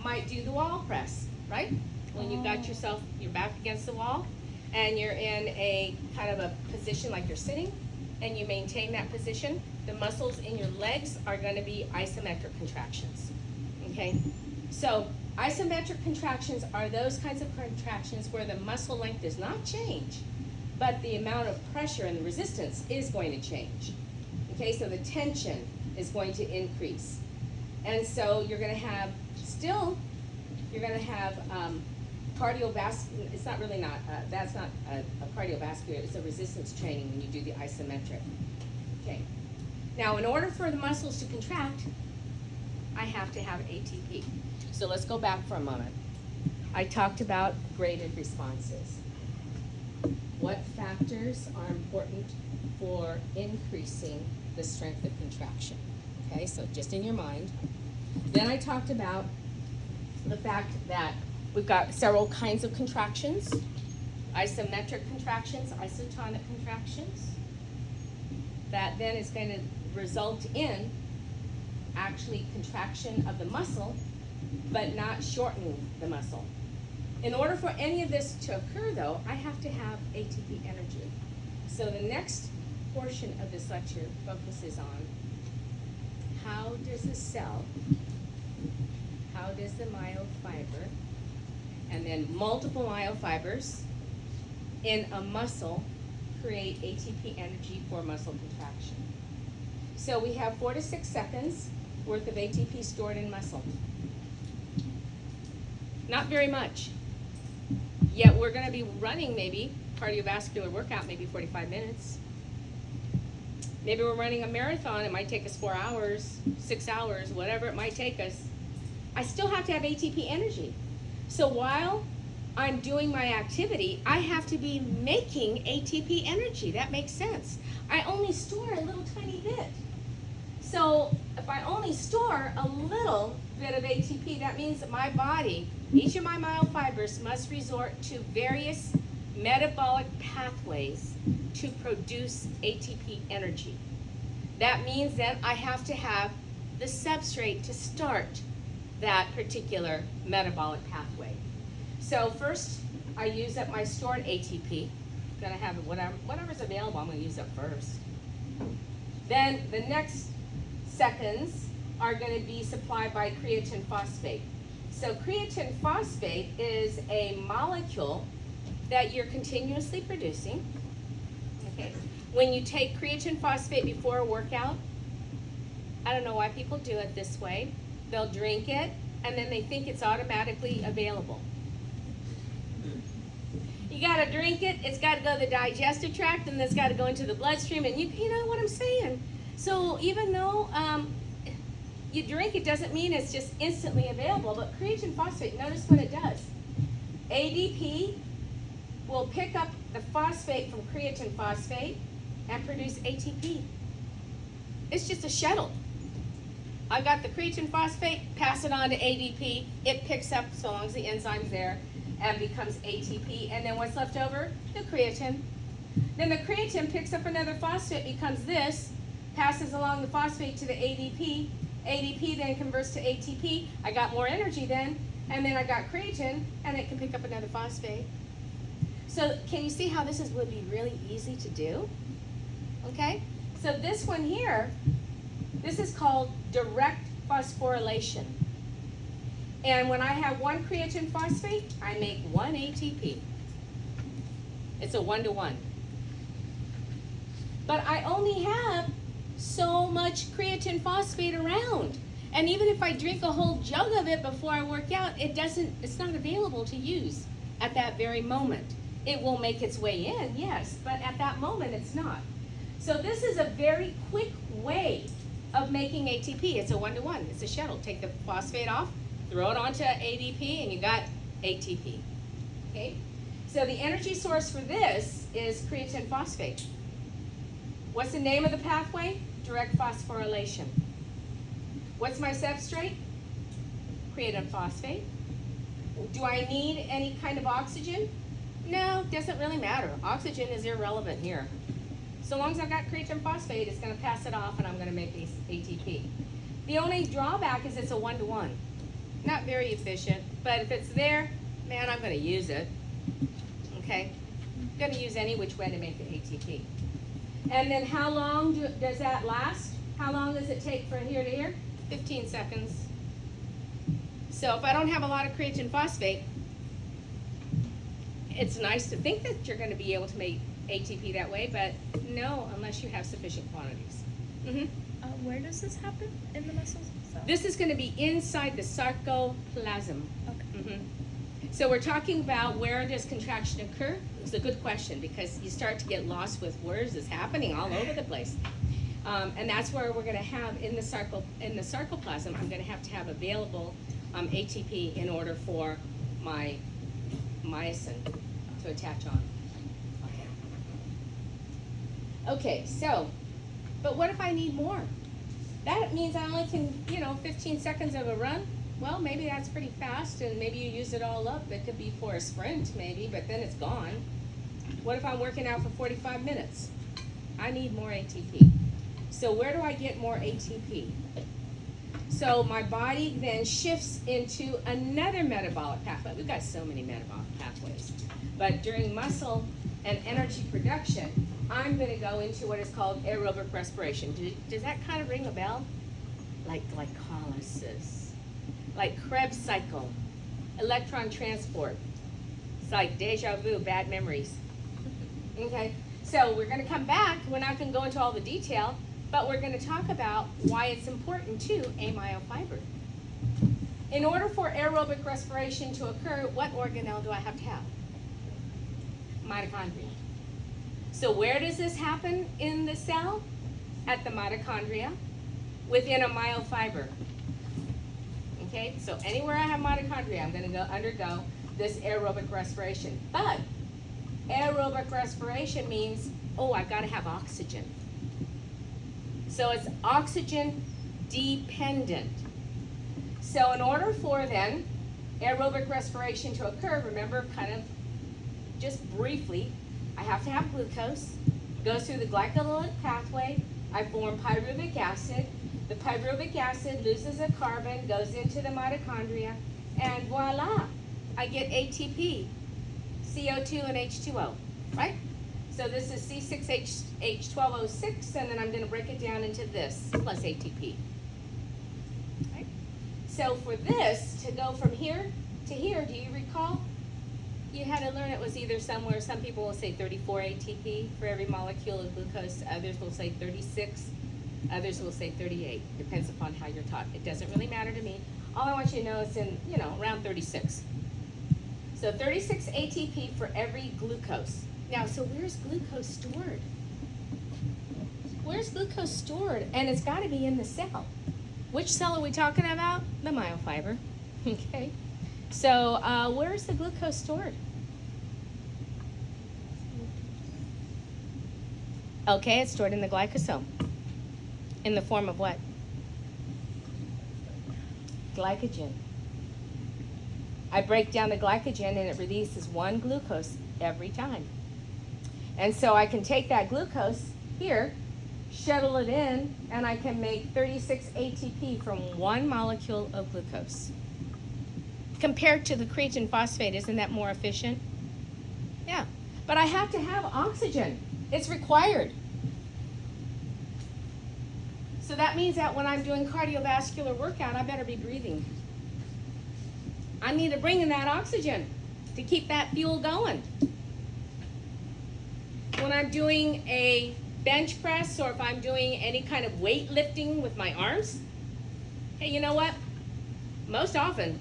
might do the wall press, right? When you've got yourself, your back against the wall, and you're in a kind of a position like you're sitting, and you maintain that position, the muscles in your legs are going to be isometric contractions, okay? So isometric contractions are those kinds of contractions where the muscle length does not change, but the amount of pressure and the resistance is going to change, okay? So the tension is going to increase. And so you're going to have, cardiovascular, it's not really that's not a cardiovascular, it's a resistance training when you do the isometric. Okay. Now, in order for the muscles to contract, I have to have ATP. So let's go back for a moment. I talked about graded responses. What factors are important for increasing the strength of contraction? Okay, so just in your mind. Then I talked about the fact that we've got several kinds of contractions: isometric contractions, isotonic contractions. That then is going to result in actually contraction of the muscle, but not shortening the muscle. In order for any of this to occur, though, I have to have ATP energy. So the next portion of this lecture focuses on how does a cell, how does the myofiber, and then multiple myofibers in a muscle create ATP energy for muscle contraction. So we have 4 to 6 seconds worth of ATP stored in muscle. Not very much. Yet we're going to be running maybe cardiovascular workout, maybe 45 minutes. Maybe we're running a marathon, it might take us 4 hours, 6 hours, whatever it might take us. I still have to have ATP energy. So while I'm doing my activity, I have to be making ATP energy. That makes sense. I only store a little tiny bit. So if I only store a little bit of ATP, that means that my body, each of my myofibers must resort to various metabolic pathways to produce ATP energy. That means that I have to have the substrate to start that particular metabolic pathway. So first, I use up my stored ATP. I'm gonna have whatever's available, I'm gonna use up first. Then the next seconds are gonna be supplied by creatine phosphate. So creatine phosphate is a molecule that you're continuously producing. Okay. When you take creatine phosphate before a workout, I don't know why people do it this way. They'll drink it, and then they think it's automatically available. You gotta drink it, it's gotta go to the digestive tract, and it's gotta go into the bloodstream, and you know what I'm saying? So even though you drink it doesn't mean it's just instantly available, but creatine phosphate, notice what it does. ADP will pick up the phosphate from creatine phosphate and produce ATP. It's just a shuttle. I got the creatine phosphate, pass it on to ADP, it picks up, so long as the enzyme's there, and becomes ATP, and then what's left over? The creatine. Then the creatine picks up another phosphate, becomes this, passes along the phosphate to the ADP, ADP then converts to ATP, I got more energy then, and then I got creatine, and it can pick up another phosphate. So can you see how this would be really easy to do? Okay, so this one here, this is called direct phosphorylation. And when I have 1 creatine phosphate, I make 1 ATP. It's a 1-to-1. But I only have so much creatine phosphate around. And even if I drink a whole jug of it before I work out, it's not available to use at that very moment. It will make its way in, yes, but at that moment it's not. So this is a very quick way of making ATP. It's a 1-to-1, it's a shuttle. Take the phosphate off, throw it onto ADP, and you got ATP, okay? So the energy source for this is creatine phosphate. What's the name of the pathway? Direct phosphorylation. What's my substrate? Creatine phosphate. Do I need any kind of oxygen? No, doesn't really matter. Oxygen is irrelevant here. So long as I've got creatine phosphate, it's going to pass it off and I'm going to make ATP. The only drawback is it's a 1-to-1. Not very efficient, but if it's there, man, I'm going to use it. Okay? I'm going to use any which way to make the ATP. And then how long does that last? How long does it take from here to here? 15 seconds. So if I don't have a lot of creatine phosphate, it's nice to think that you're going to be able to make ATP that way, but no, unless you have sufficient quantities. Where does this happen in the muscles itself? This is going to be inside the sarcoplasm. Okay. So we're talking about where does contraction occur? It's a good question because you start to get lost with where is this happening all over the place. And that's where we're going to have in the sarcoplasm, I'm going to have available ATP in order for my myosin to attach on. Okay, so, but what if I need more? That means I only can, 15 seconds of a run. Well, maybe that's pretty fast and maybe you use it all up. It could be for a sprint maybe, but then it's gone. What if I'm working out for 45 minutes? I need more ATP. So where do I get more ATP? So my body then shifts into another metabolic pathway. We've got so many metabolic pathways. But during muscle and energy production, I'm going to go into what is called aerobic respiration. Does that kind of ring a bell? Like glycolysis, like Krebs cycle, electron transport. It's like deja vu, bad memories. Okay, so we're going to come back. We're not going to go into all the detail, but we're going to talk about why it's important to a myofiber. In order for aerobic respiration to occur, what organelle do I have to have? Mitochondria. So where does this happen in the cell? At the mitochondria, within a myofiber. Okay, so anywhere I have mitochondria, I'm going to undergo this aerobic respiration. But aerobic respiration means, I've got to have oxygen. So it's oxygen dependent. So in order for then aerobic respiration to occur, remember kind of just briefly, I have to have glucose, goes through the glycolytic pathway, I form pyruvic acid, the pyruvic acid loses a carbon, goes into the mitochondria, and voila, I get ATP, CO2 and H2O, right? So this is C6H12O6, and then I'm going to break it down into this, plus ATP. Right? So for this, to go from here to here, do you recall? You had to learn it was either somewhere, some people will say 34 ATP for every molecule of glucose, others will say 36, others will say 38. Depends upon how you're taught. It doesn't really matter to me. All I want you to know is in, around 36. So 36 ATP for every glucose. Now, so where's glucose stored? Where's glucose stored? And it's got to be in the cell. Which cell are we talking about? The myofiber. Okay. So where's the glucose stored? Okay, it's stored in the glycosome. In the form of what? Glycogen. I break down the glycogen and it releases one glucose every time. And so I can take that glucose here, shuttle it in, and I can make 36 ATP from one molecule of glucose. Compared to the creatine phosphate, isn't that more efficient? Yeah, but I have to have oxygen. It's required. So that means that when I'm doing cardiovascular workout, I better be breathing. I need to bring in that oxygen to keep that fuel going. When I'm doing a bench press or if I'm doing any kind of weight lifting with my arms, Hey, you know what? Most often,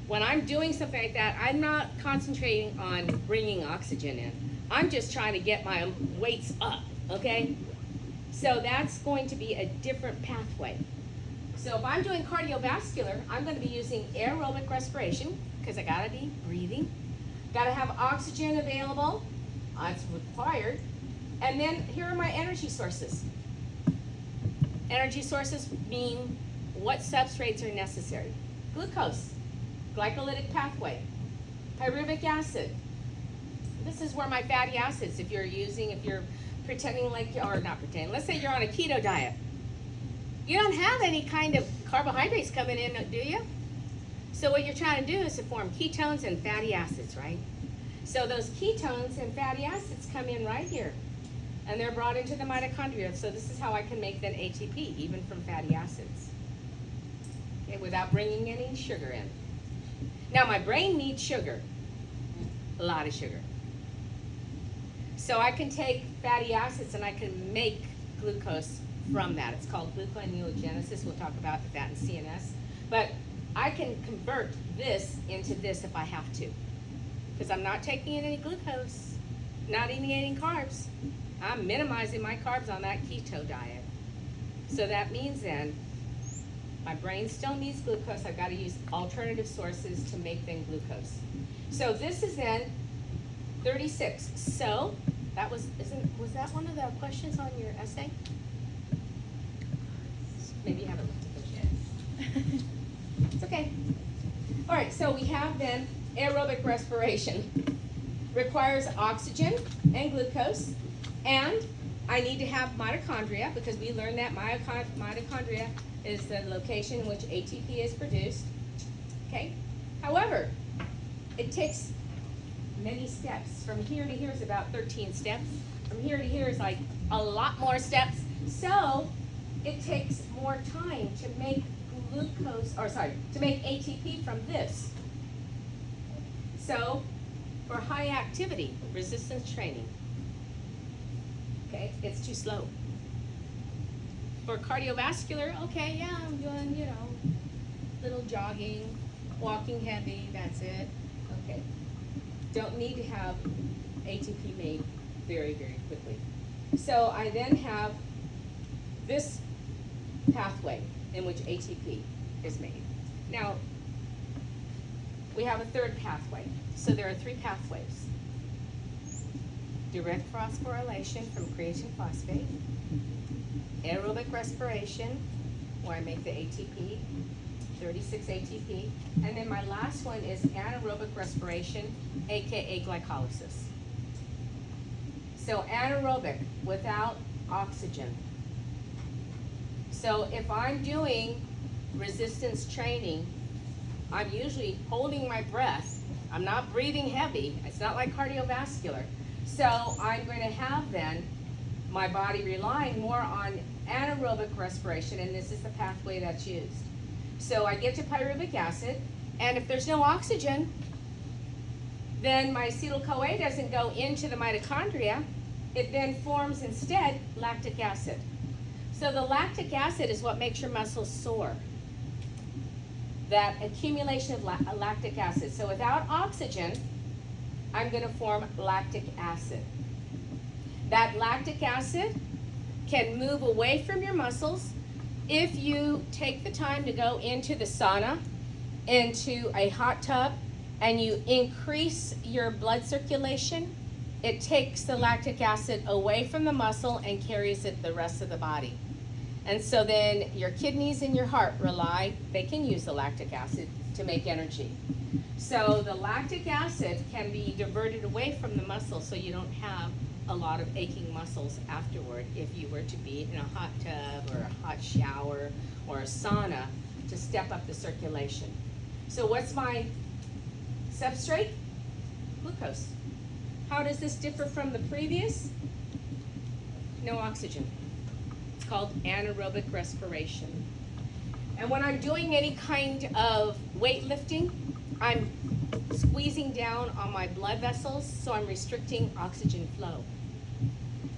when I'm doing something like that, I'm not concentrating on bringing oxygen in. I'm just trying to get my weights up, okay? So that's going to be a different pathway. So if I'm doing cardiovascular, I'm going to be using aerobic respiration because I got to be breathing. Got to have oxygen available. It's required. And then here are my energy sources. Energy sources mean what substrates are necessary. Glucose, glycolytic pathway, pyruvic acid. This is where my fatty acids, if you're pretending like, or not pretending, let's say you're on a keto diet. You don't have any kind of carbohydrates coming in, do you? So what you're trying to do is to form ketones and fatty acids, right? So those ketones and fatty acids come in right here, and they're brought into the mitochondria. So this is how I can make then ATP, even from fatty acids, okay, without bringing any sugar in. Now my brain needs sugar, a lot of sugar. So I can take fatty acids and I can make glucose from that. It's called gluconeogenesis. We'll talk about that in CNS. But I can convert this into this if I have to, because I'm not taking in any glucose, not eating any carbs. I'm minimizing my carbs on that keto diet. So that means then my brain still needs glucose. I've got to use alternative sources to make then glucose. So this is then 36. So that was that one of the questions on your essay? Maybe you haven't looked at those yet. It's okay. All right, so we have then aerobic respiration. Requires oxygen and glucose, and I need to have mitochondria because we learned that mitochondria is the location in which ATP is produced. Okay? However, it takes many steps. From here to here is about 13 steps. From here to here is like a lot more steps. So it takes more time to make to make ATP from this. So for high activity, resistance training, okay, it's too slow. For cardiovascular, okay, yeah, I'm doing, little jogging, walking heavy, that's it. Okay. Don't need to have ATP made very, very quickly. So I then have this pathway in which ATP is made. Now, we have a third pathway. So there are three pathways. Direct phosphorylation from creatine phosphate, aerobic respiration, where I make the ATP, 36 ATP, and then my last one is anaerobic respiration, aka glycolysis. So anaerobic, without oxygen. So if I'm doing resistance training, I'm usually holding my breath. I'm not breathing heavy. It's not like cardiovascular. So I'm going to have then my body relying more on anaerobic respiration, and this is the pathway that's used. So I get to pyruvic acid, and if there's no oxygen, then my acetyl-CoA doesn't go into the mitochondria. It then forms instead lactic acid. So the lactic acid is what makes your muscles sore. That accumulation of lactic acid. So without oxygen, I'm going to form lactic acid. That lactic acid can move away from your muscles if you take the time to go into the sauna, into a hot tub, and you increase your blood circulation. It takes the lactic acid away from the muscle and carries it the rest of the body. And so then your kidneys and your heart they can use the lactic acid to make energy. So the lactic acid can be diverted away from the muscle so you don't have a lot of aching muscles afterward if you were to be in a hot tub or a hot shower or a sauna to step up the circulation. So what's my substrate? Glucose. How does this differ from the previous? No oxygen. It's called anaerobic respiration. And when I'm doing any kind of weightlifting, I'm squeezing down on my blood vessels, so I'm restricting oxygen flow.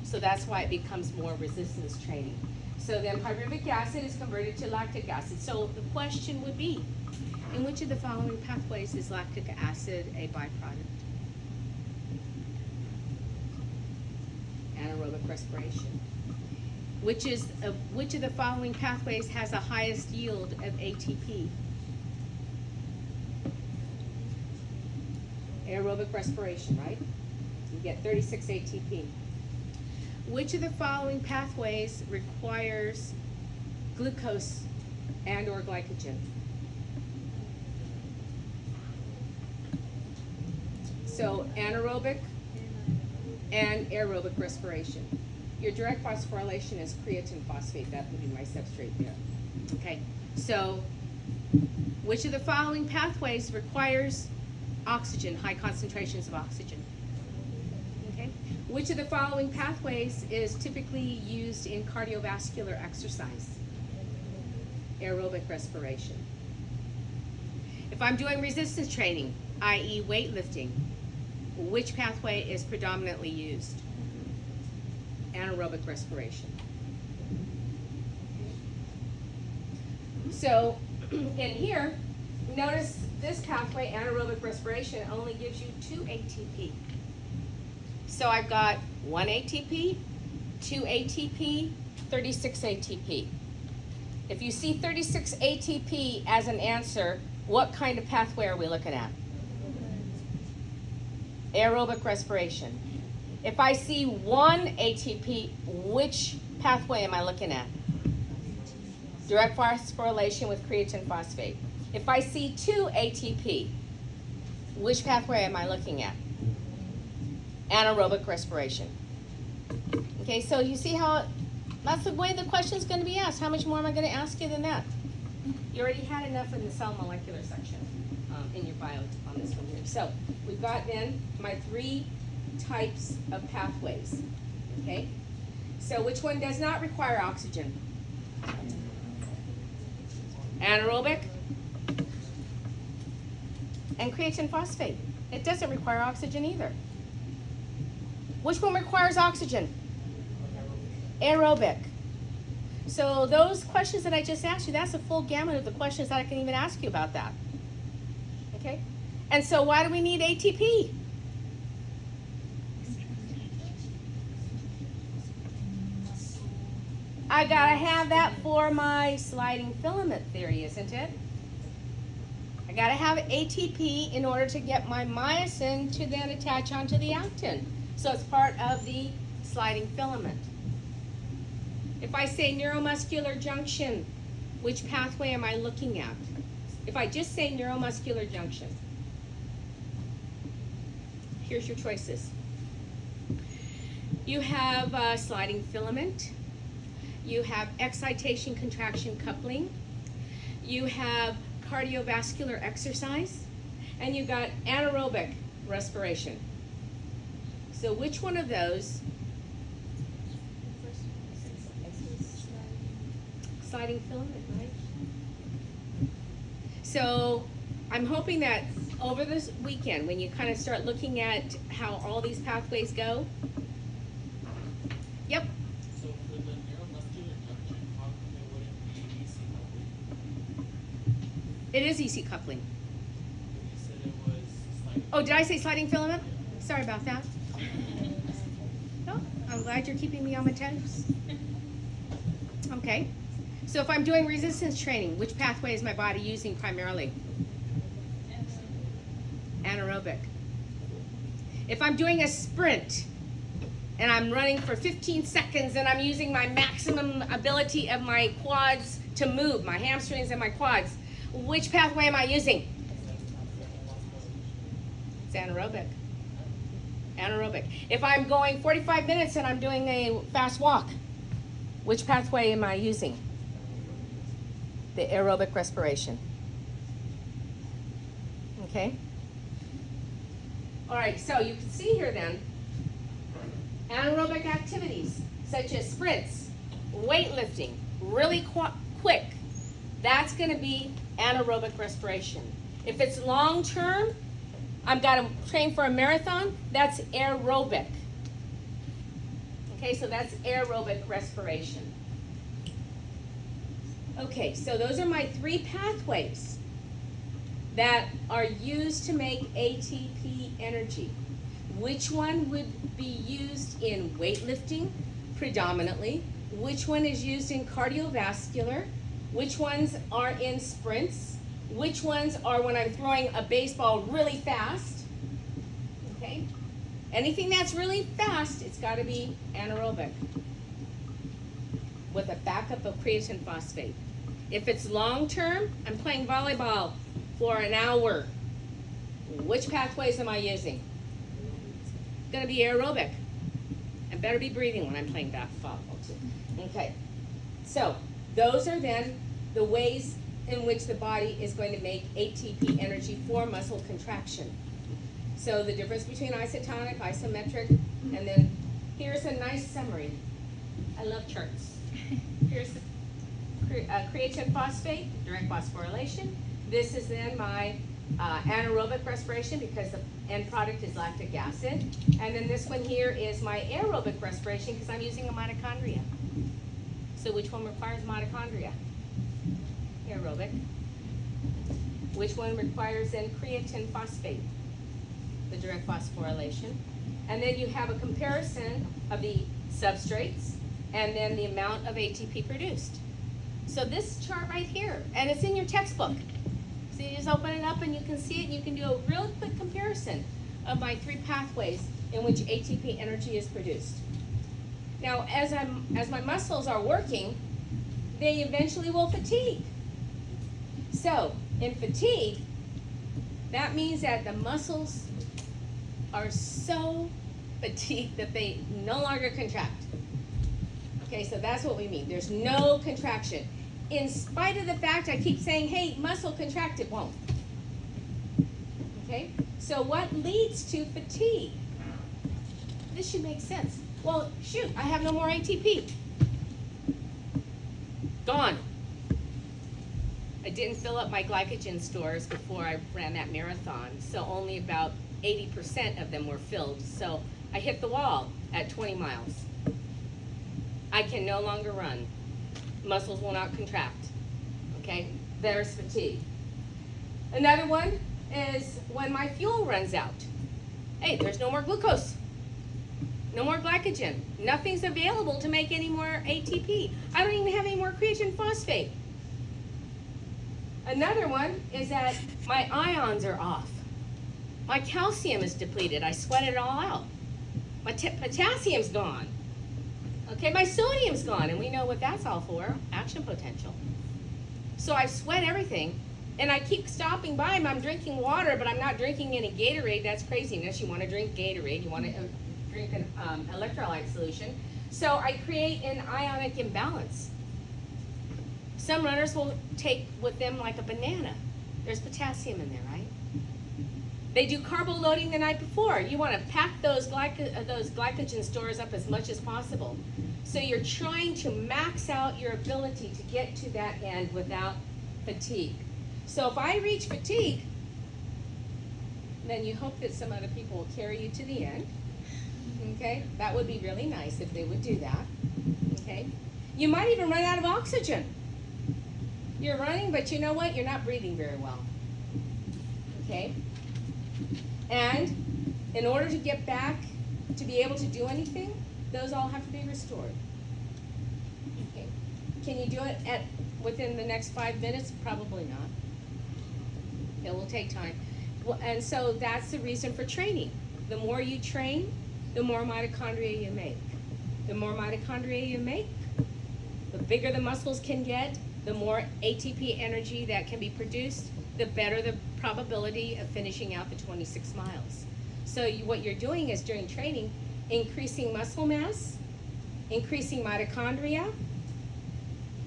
So that's why it becomes more resistance training. So then pyruvic acid is converted to lactic acid. So the question would be, in which of the following pathways is lactic acid a byproduct? Anaerobic respiration. Which of the following pathways has the highest yield of ATP? Aerobic respiration, right? You get 36 ATP. Which of the following pathways requires glucose and or glycogen? So anaerobic and aerobic respiration. Your direct phosphorylation is creatine phosphate. That would be my substrate there. Okay, so which of the following pathways requires oxygen, high concentrations of oxygen? Okay, which of the following pathways is typically used in cardiovascular exercise? Aerobic respiration. If I'm doing resistance training, i.e. weightlifting, which pathway is predominantly used? Anaerobic respiration. So in here, notice this pathway, anaerobic respiration, only gives you 2 ATP. So I've got 1 ATP, 2 ATP, 36 ATP. If you see 36 ATP as an answer, what kind of pathway are we looking at? Aerobic respiration. If I see 1 ATP, which pathway am I looking at? Direct phosphorylation with creatine phosphate. If I see 2 ATP, which pathway am I looking at? Anaerobic respiration. Okay, so you see how that's the way the question is going to be asked. How much more am I going to ask you than that? You already had enough in the cell molecular section in your bio on this one here. So we've got then my 3 types of pathways. Okay, so which one does not require oxygen? Anaerobic and creatine phosphate. It doesn't require oxygen either. Which one requires oxygen? Aerobic. So those questions that I just asked you, that's a full gamut of the questions that I can even ask you about that. Okay? And so why do we need ATP? I gotta have that for my sliding filament theory, isn't it? I gotta have ATP in order to get my myosin to then attach onto the actin. So it's part of the sliding filament. If I say neuromuscular junction, which pathway am I looking at? If I just say neuromuscular junction, here's your choices. You have sliding filament. You have excitation, contraction, coupling. You have cardiovascular exercise. And you've got anaerobic respiration. So which one of those? Sliding filament, right? So I'm hoping that over this weekend, when you kind of start looking at how all these pathways go. Yep. So for the neuromuscular junction, how come it wouldn't be EC coupling? It is EC coupling. But you said it was sliding. Oh, did I say sliding filament? Sorry about that. Oh, I'm glad you're keeping me on my toes. Okay. So if I'm doing resistance training, which pathway is my body using primarily? Anaerobic. If I'm doing a sprint and I'm running for 15 seconds and I'm using my maximum ability of my quads to move, my hamstrings and my quads, which pathway am I using? It's anaerobic. Anaerobic. If I'm going 45 minutes and I'm doing a fast walk, which pathway am I using? The aerobic respiration. Okay? All right, so you can see here then, anaerobic activities such as sprints, weightlifting, really quick, that's going to be anaerobic respiration. If it's long term, I've got to train for a marathon, that's aerobic. Okay, so that's aerobic respiration. Okay, so those are my 3 pathways that are used to make ATP energy. Which one would be used in weightlifting predominantly? Which one is used in cardiovascular? Which ones are in sprints? Which ones are when I'm throwing a baseball really fast? Okay? Anything that's really fast, it's got to be anaerobic with a backup of creatine phosphate. If it's long term, I'm playing volleyball for an hour. Which pathways am I using? It's going to be aerobic. I better be breathing when I'm playing volleyball too. Okay. So those are then the ways in which the body is going to make ATP energy for muscle contraction. So the difference between isotonic, isometric, and then here's a nice summary. I love charts. Here's the creatine phosphate, direct phosphorylation. This is then my anaerobic respiration because the end product is lactic acid. And then this one here is my aerobic respiration because I'm using a mitochondria. So which one requires mitochondria? Aerobic. Which one requires then creatine phosphate? The direct phosphorylation. And then you have a comparison of the substrates and then the amount of ATP produced. So this chart right here, and it's in your textbook. So you just open it up and you can see it and you can do a real quick comparison of my 3 pathways in which ATP energy is produced. Now, as my muscles are working, they eventually will fatigue. So, in fatigue, that means that the muscles are so fatigued that they no longer contract. Okay, so that's what we mean. There's no contraction. In spite of the fact I keep saying, hey, muscle contract, it won't. Okay, so what leads to fatigue? This should make sense. Well, shoot, I have no more ATP. Gone. I didn't fill up my glycogen stores before I ran that marathon, so only about 80% of them were filled. So I hit the wall at 20 miles. I can no longer run. Muscles will not contract. Okay, there's fatigue. Another one is when my fuel runs out. Hey, there's no more glucose. No more glycogen. Nothing's available to make any more ATP. I don't even have any more creatine phosphate. Another one is that my ions are off. My calcium is depleted. I sweat it all out. My potassium's gone. Okay, my sodium's gone, and we know what that's all for, action potential. So I sweat everything, and I keep stopping by, and I'm drinking water, but I'm not drinking any Gatorade. That's craziness. You want to drink Gatorade. You want to drink an electrolyte solution. So I create an ionic imbalance. Some runners will take with them like a banana. There's potassium in there, right? They do carbo loading the night before. You want to pack those glycogen stores up as much as possible. So you're trying to max out your ability to get to that end without fatigue. So if I reach fatigue, then you hope that some other people will carry you to the end. Okay, that would be really nice if they would do that. Okay, you might even run out of oxygen. You're running, but you know what? You're not breathing very well. Okay, and in order to get back to be able to do anything, those all have to be restored. Okay, can you do it within the next 5 minutes? Probably not. It will take time. Well, and so that's the reason for training. The more you train, the more mitochondria you make. The more mitochondria you make, the bigger the muscles can get, the more ATP energy that can be produced, the better the probability of finishing out the 26 miles. So what you're doing is during training, increasing muscle mass, increasing mitochondria.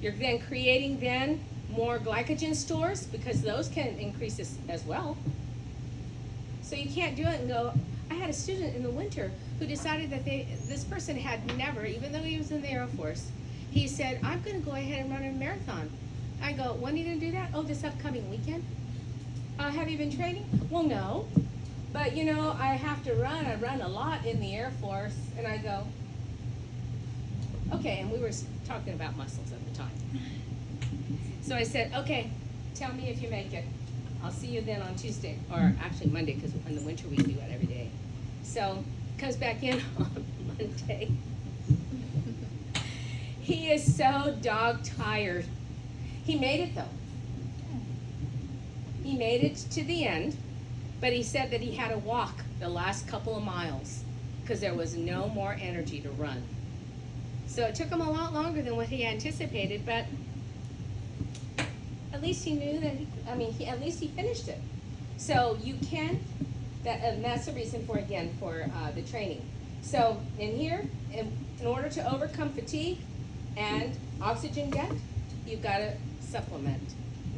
You're then creating more glycogen stores because those can increase as well. So you can't do it and go, I had a student in the winter who decided that this person had never, even though he was in the Air Force, he said, I'm going to go ahead and run a marathon. I go, when are you going to do that? Oh, this upcoming weekend. Have you been training? Well, no. But, you know, I have to run. I run a lot in the Air Force. And I go, okay, and we were talking about muscles at the time. So I said, okay, tell me if you make it. I'll see you then on Tuesday, or actually Monday, because in the winter we do it every day. So comes back in on Monday. He is so dog tired. He made it though. He made it to the end, but he said that he had to walk the last couple of miles because there was no more energy to run. So it took him a lot longer than what he anticipated, but at least he knew that, at least he finished it. So you can, and that's the reason for the training. So in here, in order to overcome fatigue and oxygen debt, you've got to supplement.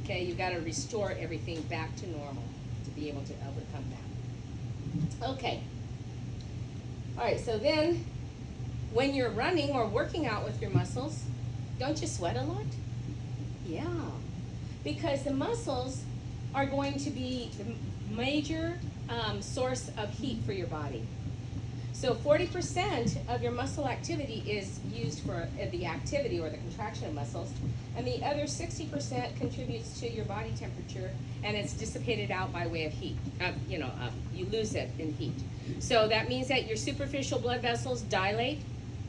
Okay, you've got to restore everything back to normal to be able to overcome that. Okay. All right, so then when you're running or working out with your muscles, don't you sweat a lot? Yeah, because the muscles are going to be the major source of heat for your body. So 40% of your muscle activity is used for the activity or the contraction of muscles, and the other 60% contributes to your body temperature, and it's dissipated out by way of heat. You lose it in heat. So that means that your superficial blood vessels dilate.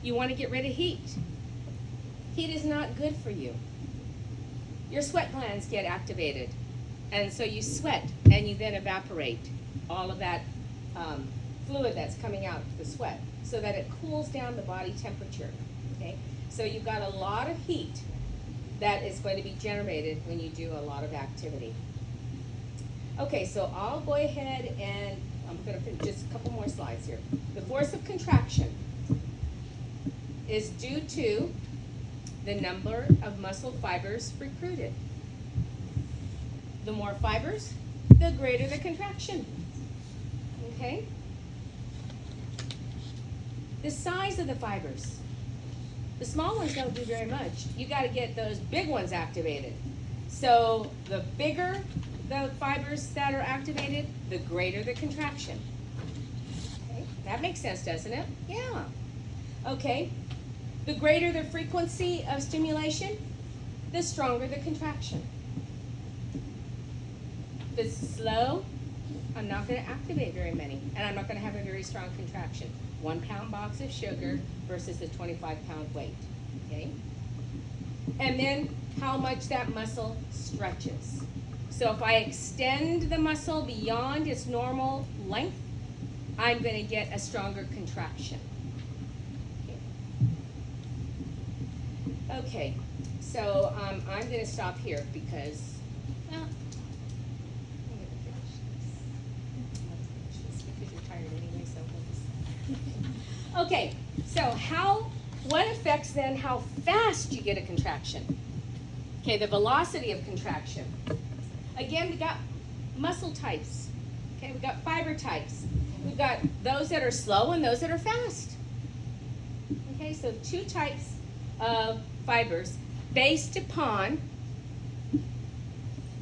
You want to get rid of heat. Heat is not good for you. Your sweat glands get activated, and so you sweat, and you then evaporate all of that fluid that's coming out of the sweat so that it cools down the body temperature. Okay, so you've got a lot of heat that is going to be generated when you do a lot of activity. Okay, so I'll go ahead and I'm going to finish just a couple more slides here. The force of contraction is due to the number of muscle fibers recruited. The more fibers, the greater the contraction. Okay? The size of the fibers. The small ones don't do very much. You got to get those big ones activated. So the bigger the fibers that are activated, the greater the contraction. Okay? That makes sense, doesn't it? Yeah. Okay. The greater the frequency of stimulation, the stronger the contraction. If it's slow, I'm not going to activate very many, and I'm not going to have a very strong contraction. 1 pound box of sugar versus a 25-pound weight, okay? And then how much that muscle stretches. So if I extend the muscle beyond its normal length, I'm going to get a stronger contraction. Okay, so I'm going to stop here because, well, I'm going to finish this because you're tired anyway, so we'll just. Okay, so what affects then how fast you get a contraction? Okay, the velocity of contraction. Again, we got muscle types. Okay, we got fiber types. We've got those that are slow and those that are fast. Okay, so 2 types of fibers based upon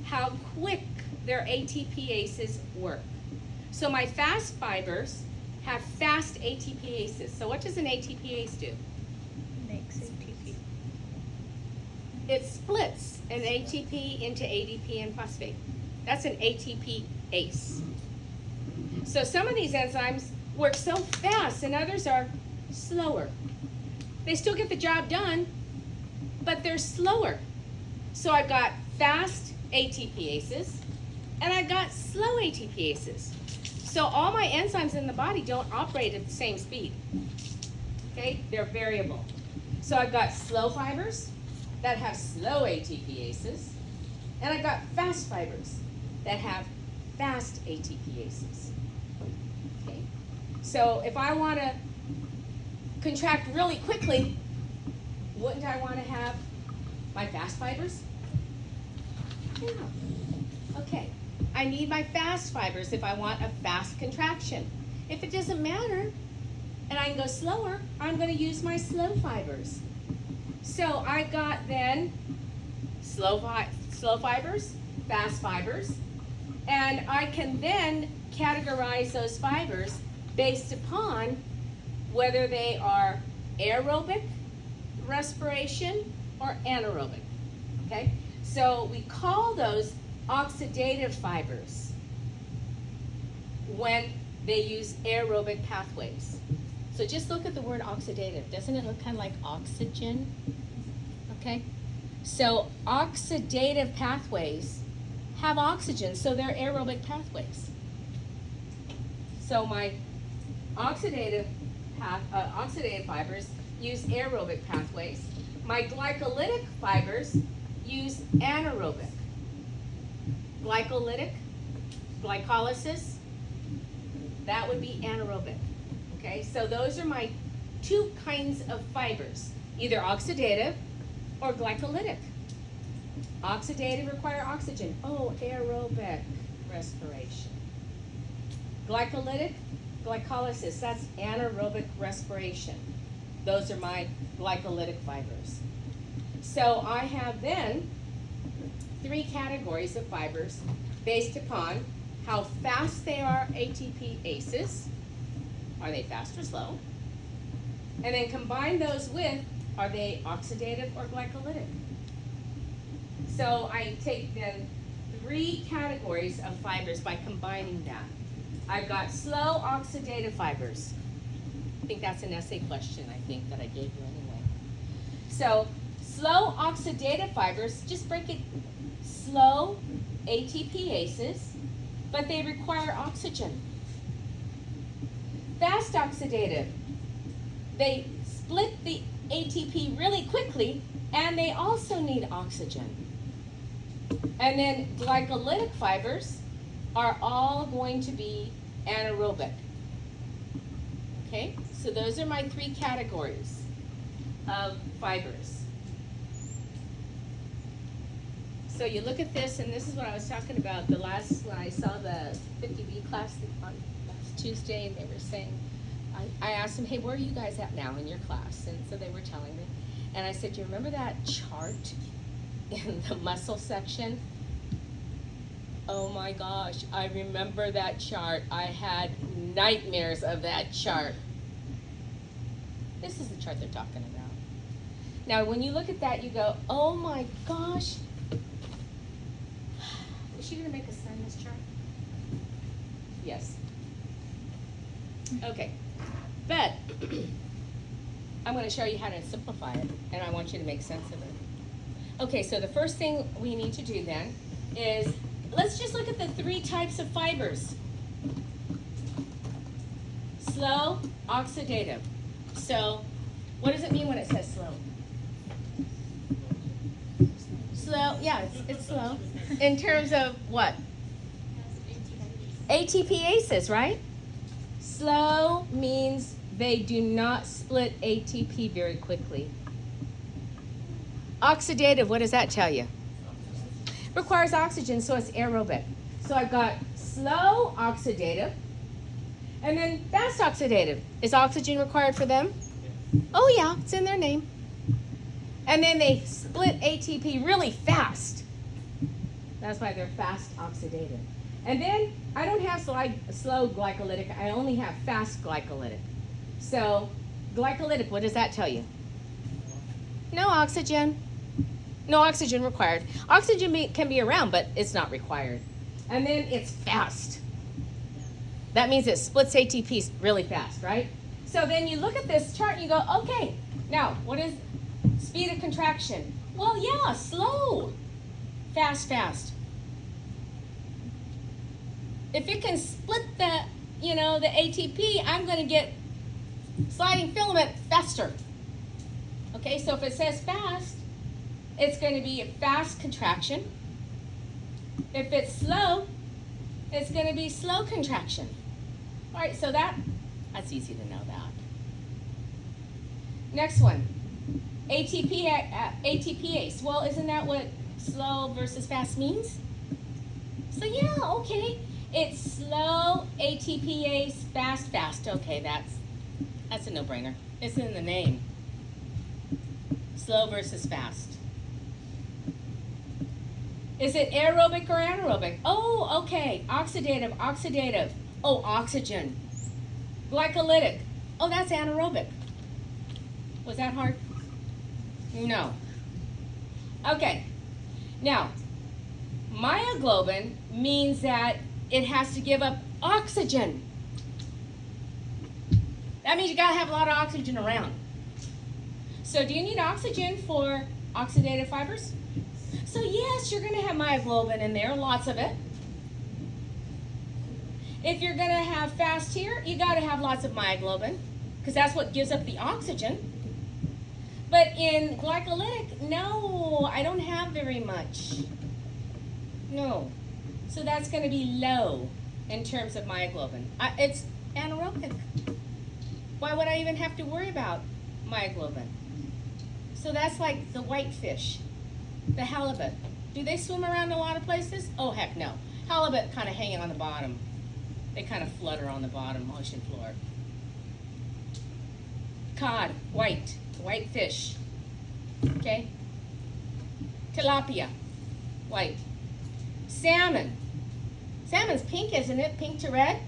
how quick their ATPases work. So my fast fibers have fast ATPases. So what does an ATPase do? Makes ATP. It splits an ATP into ADP and phosphate. That's an ATPase. So some of these enzymes work so fast and others are slower. They still get the job done, but they're slower. So I've got fast ATPases and I've got slow ATPases. So all my enzymes in the body don't operate at the same speed. Okay, they're variable. So I've got slow fibers that have slow ATPases, and I've got fast fibers that have fast ATPases. Okay, so if I want to contract really quickly, wouldn't I want to have my fast fibers? Yeah. Okay. I need my fast fibers if I want a fast contraction. If it doesn't matter and I can go slower, I'm going to use my slow fibers. So I got then slow fibers, fast fibers, and I can then categorize those fibers based upon whether they are aerobic respiration or anaerobic. Okay? So we call those oxidative fibers when they use aerobic pathways. So just look at the word oxidative. Doesn't it look kind of like oxygen? Okay? So oxidative pathways have oxygen, so they're aerobic pathways. So my oxidative fibers use aerobic pathways. My glycolytic fibers use anaerobic. Glycolytic, glycolysis, that would be anaerobic. Okay, so those are my two kinds of fibers, either oxidative or glycolytic. Oxidative require oxygen. Oh, aerobic respiration. Glycolytic, glycolysis, that's anaerobic respiration. Those are my glycolytic fibers. So I have then 3 categories of fibers based upon how fast they are ATPases. Are they fast or slow? And then combine those with, are they oxidative or glycolytic? So I take then 3 categories of fibers by combining that. I've got slow oxidative fibers. I think that's an essay question, I think, that I gave you anyway. So slow oxidative fibers, just break it, slow ATPases, but they require oxygen. Fast oxidative, they split the ATP really quickly, and they also need oxygen. And then glycolytic fibers are all going to be anaerobic. Okay, so those are my 3 categories of fibers. So you look at this, and this is what I was talking about when I saw the 50B class on last Tuesday, and they were saying, I asked them, hey, where are you guys at now in your class? And so they were telling me. And I said, do you remember that chart in the muscle section? Oh my gosh, I remember that chart. I had nightmares of that chart. This is the chart they're talking about. Now, when you look at that, you go, oh my gosh. Is she gonna make us sign this chart? Yes. Okay, but I'm gonna show you how to simplify it, and I want you to make sense of it. Okay, so the first thing we need to do then is, let's just look at the 3 types of fibers. Slow, oxidative. So, what does it mean when it says slow? Slow, yeah, it's slow. In terms of what? ATPases, right? Slow means they do not split ATP very quickly. Oxidative, what does that tell you? Requires oxygen, so it's aerobic. So I've got slow oxidative, and then fast oxidative. Is oxygen required for them? Oh yeah, it's in their name. And then they split ATP really fast. That's why they're fast oxidative. And then I don't have slow glycolytic, I only have fast glycolytic. So glycolytic, what does that tell you? No oxygen. No oxygen required. Oxygen can be around, but it's not required. And then it's fast. That means it splits ATP really fast, right? So then you look at this chart and you go, okay, now what is speed of contraction? Well, yeah, slow. Fast, fast. If it can split the, the ATP, I'm going to get sliding filament faster. Okay, so if it says fast, it's going to be a fast contraction. If it's slow, it's going to be slow contraction. All right, so that's easy to know that. Next one, ATPase. Well, isn't that what slow versus fast means? So yeah, okay. It's slow ATPase, fast, fast. Okay, that's a no-brainer. It's in the name. Slow versus fast. Is it aerobic or anaerobic? Oh, okay. Oxidative, oxidative. Oh, oxygen. Glycolytic. Oh, that's anaerobic. Was that hard? No. Okay. Now, myoglobin means that it has to give up oxygen. That means you gotta have a lot of oxygen around. So do you need oxygen for oxidative fibers? So yes, you're gonna have myoglobin in there, lots of it. If you're gonna have fast here, you gotta have lots of myoglobin, because that's what gives up the oxygen. But in glycolytic, no, I don't have very much. No. So that's gonna be low in terms of myoglobin. It's anaerobic. Why would I even have to worry about myoglobin? So that's like the whitefish, the halibut. Do they swim around a lot of places? Oh, heck no. Halibut kind of hanging on the bottom. They kind of flutter on the bottom ocean floor. Cod, white fish. Okay? Tilapia, white. Salmon. Salmon's pink, isn't it? Pink to red.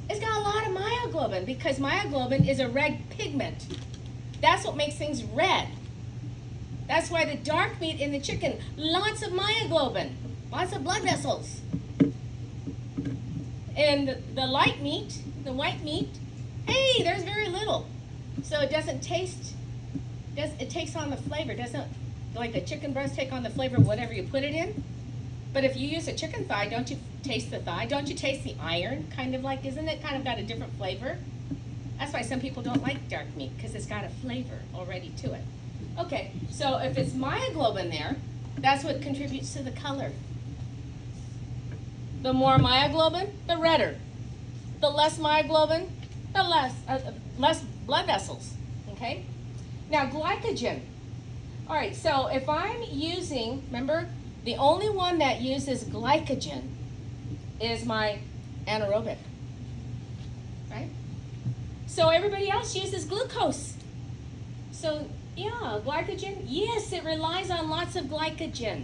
It's got a lot of myoglobin because myoglobin is a red pigment. That's what makes things red. That's why the dark meat in the chicken, lots of myoglobin, lots of blood vessels. And the light meat, the white meat, hey, there's very little. So it doesn't taste, it takes on the flavor. It doesn't, like the chicken breast, take on the flavor of whatever you put it in. But if you use a chicken thigh, don't you taste the thigh? Don't you taste the iron? Kind of like, isn't it kind of got a different flavor? That's why some people don't like dark meat, because it's got a flavor already to it. Okay, so if it's myoglobin there, that's what contributes to the color. The more myoglobin, the redder. The less myoglobin, the less blood vessels, okay? Now, glycogen. All right, so if I'm using, remember, the only one that uses glycogen is my anaerobic, right? So everybody else uses glucose. So yeah, glycogen, yes, it relies on lots of glycogen.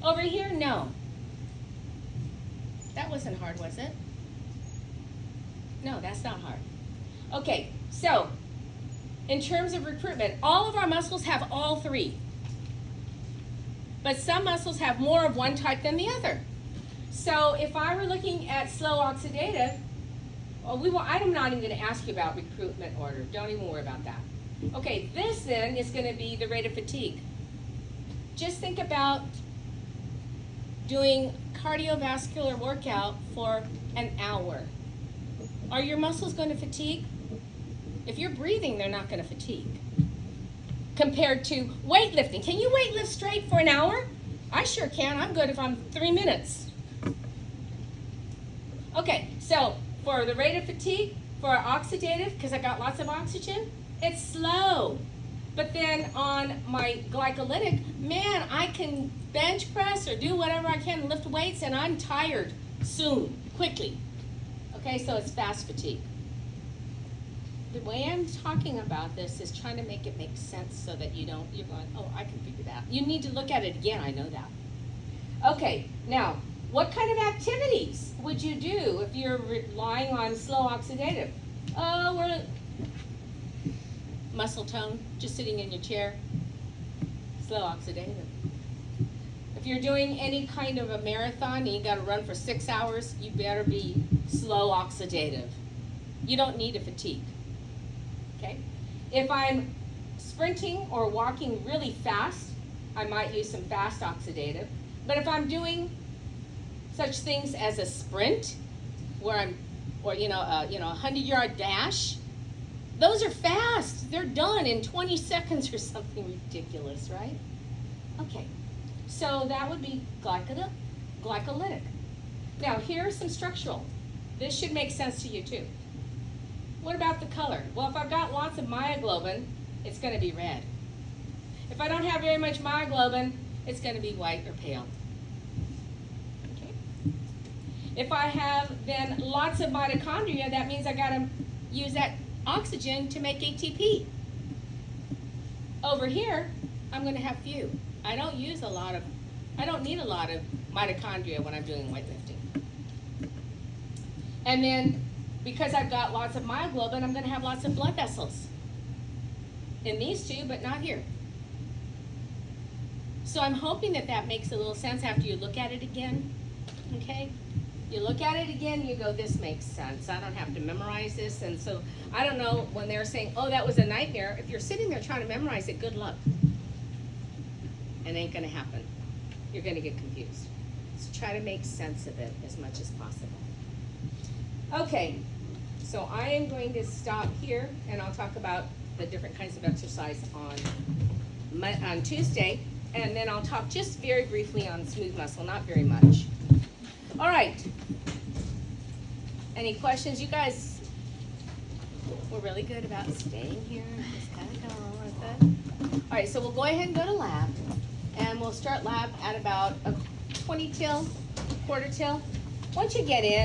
Over here, no. That wasn't hard, was it? No, that's not hard. Okay, so in terms of recruitment, all of our muscles have all three. But some muscles have more of one type than the other. So if I were looking at slow oxidative, I'm not even going to ask you about recruitment order. Don't even worry about that. Okay, this then is going to be the rate of fatigue. Just think about doing cardiovascular workout for an hour. Are your muscles going to fatigue? If you're breathing, they're not going to fatigue. Compared to weightlifting. Can you weightlift straight for an hour? I sure can. I'm good if I'm 3 minutes. Okay, so for the rate of fatigue, for oxidative, because I got lots of oxygen, it's slow. But then on my glycolytic, man, I can bench press or do whatever I can, lift weights, and I'm tired soon, quickly. Okay, so it's fast fatigue. The way I'm talking about this is trying to make it make sense so that you're going, oh, I can figure that out. You need to look at it again, I know that. Okay, now, what kind of activities would you do if you're relying on slow oxidative? We're muscle tone, just sitting in your chair, slow oxidative. If you're doing any kind of a marathon and you gotta run for 6 hours, you better be slow oxidative. You don't need a fatigue. Okay? If I'm sprinting or walking really fast, I might use some fast oxidative. But if I'm doing such things as a sprint, or a 100-yard dash, those are fast. They're done in 20 seconds or something ridiculous, right? Okay, so that would be glycolytic. Now, here's some structural. This should make sense to you too. What about the color? Well, if I've got lots of myoglobin, it's going to be red. If I don't have very much myoglobin, it's going to be white or pale. Okay. If I have then lots of mitochondria, that means I got to use that oxygen to make ATP. Over here, I'm going to have few. I don't need a lot of mitochondria when I'm doing weightlifting. And then, because I've got lots of myoglobin, I'm going to have lots of blood vessels. In these two, but not here. So I'm hoping that that makes a little sense after you look at it again, okay? You look at it again, you go, this makes sense. I don't have to memorize this. And so I don't know when they're saying, oh, that was a nightmare. If you're sitting there trying to memorize it, good luck. It ain't gonna happen. You're gonna get confused. So try to make sense of it as much as possible. Okay, so I am going to stop here and I'll talk about the different kinds of exercise on Tuesday. And then I'll talk just very briefly on smooth muscle, not very much. All right. Any questions? You guys were really good about staying here and just kind of going along with it. All right, so we'll go ahead and go to lab. And we'll start lab at about a 20 till, quarter till. Once you get in,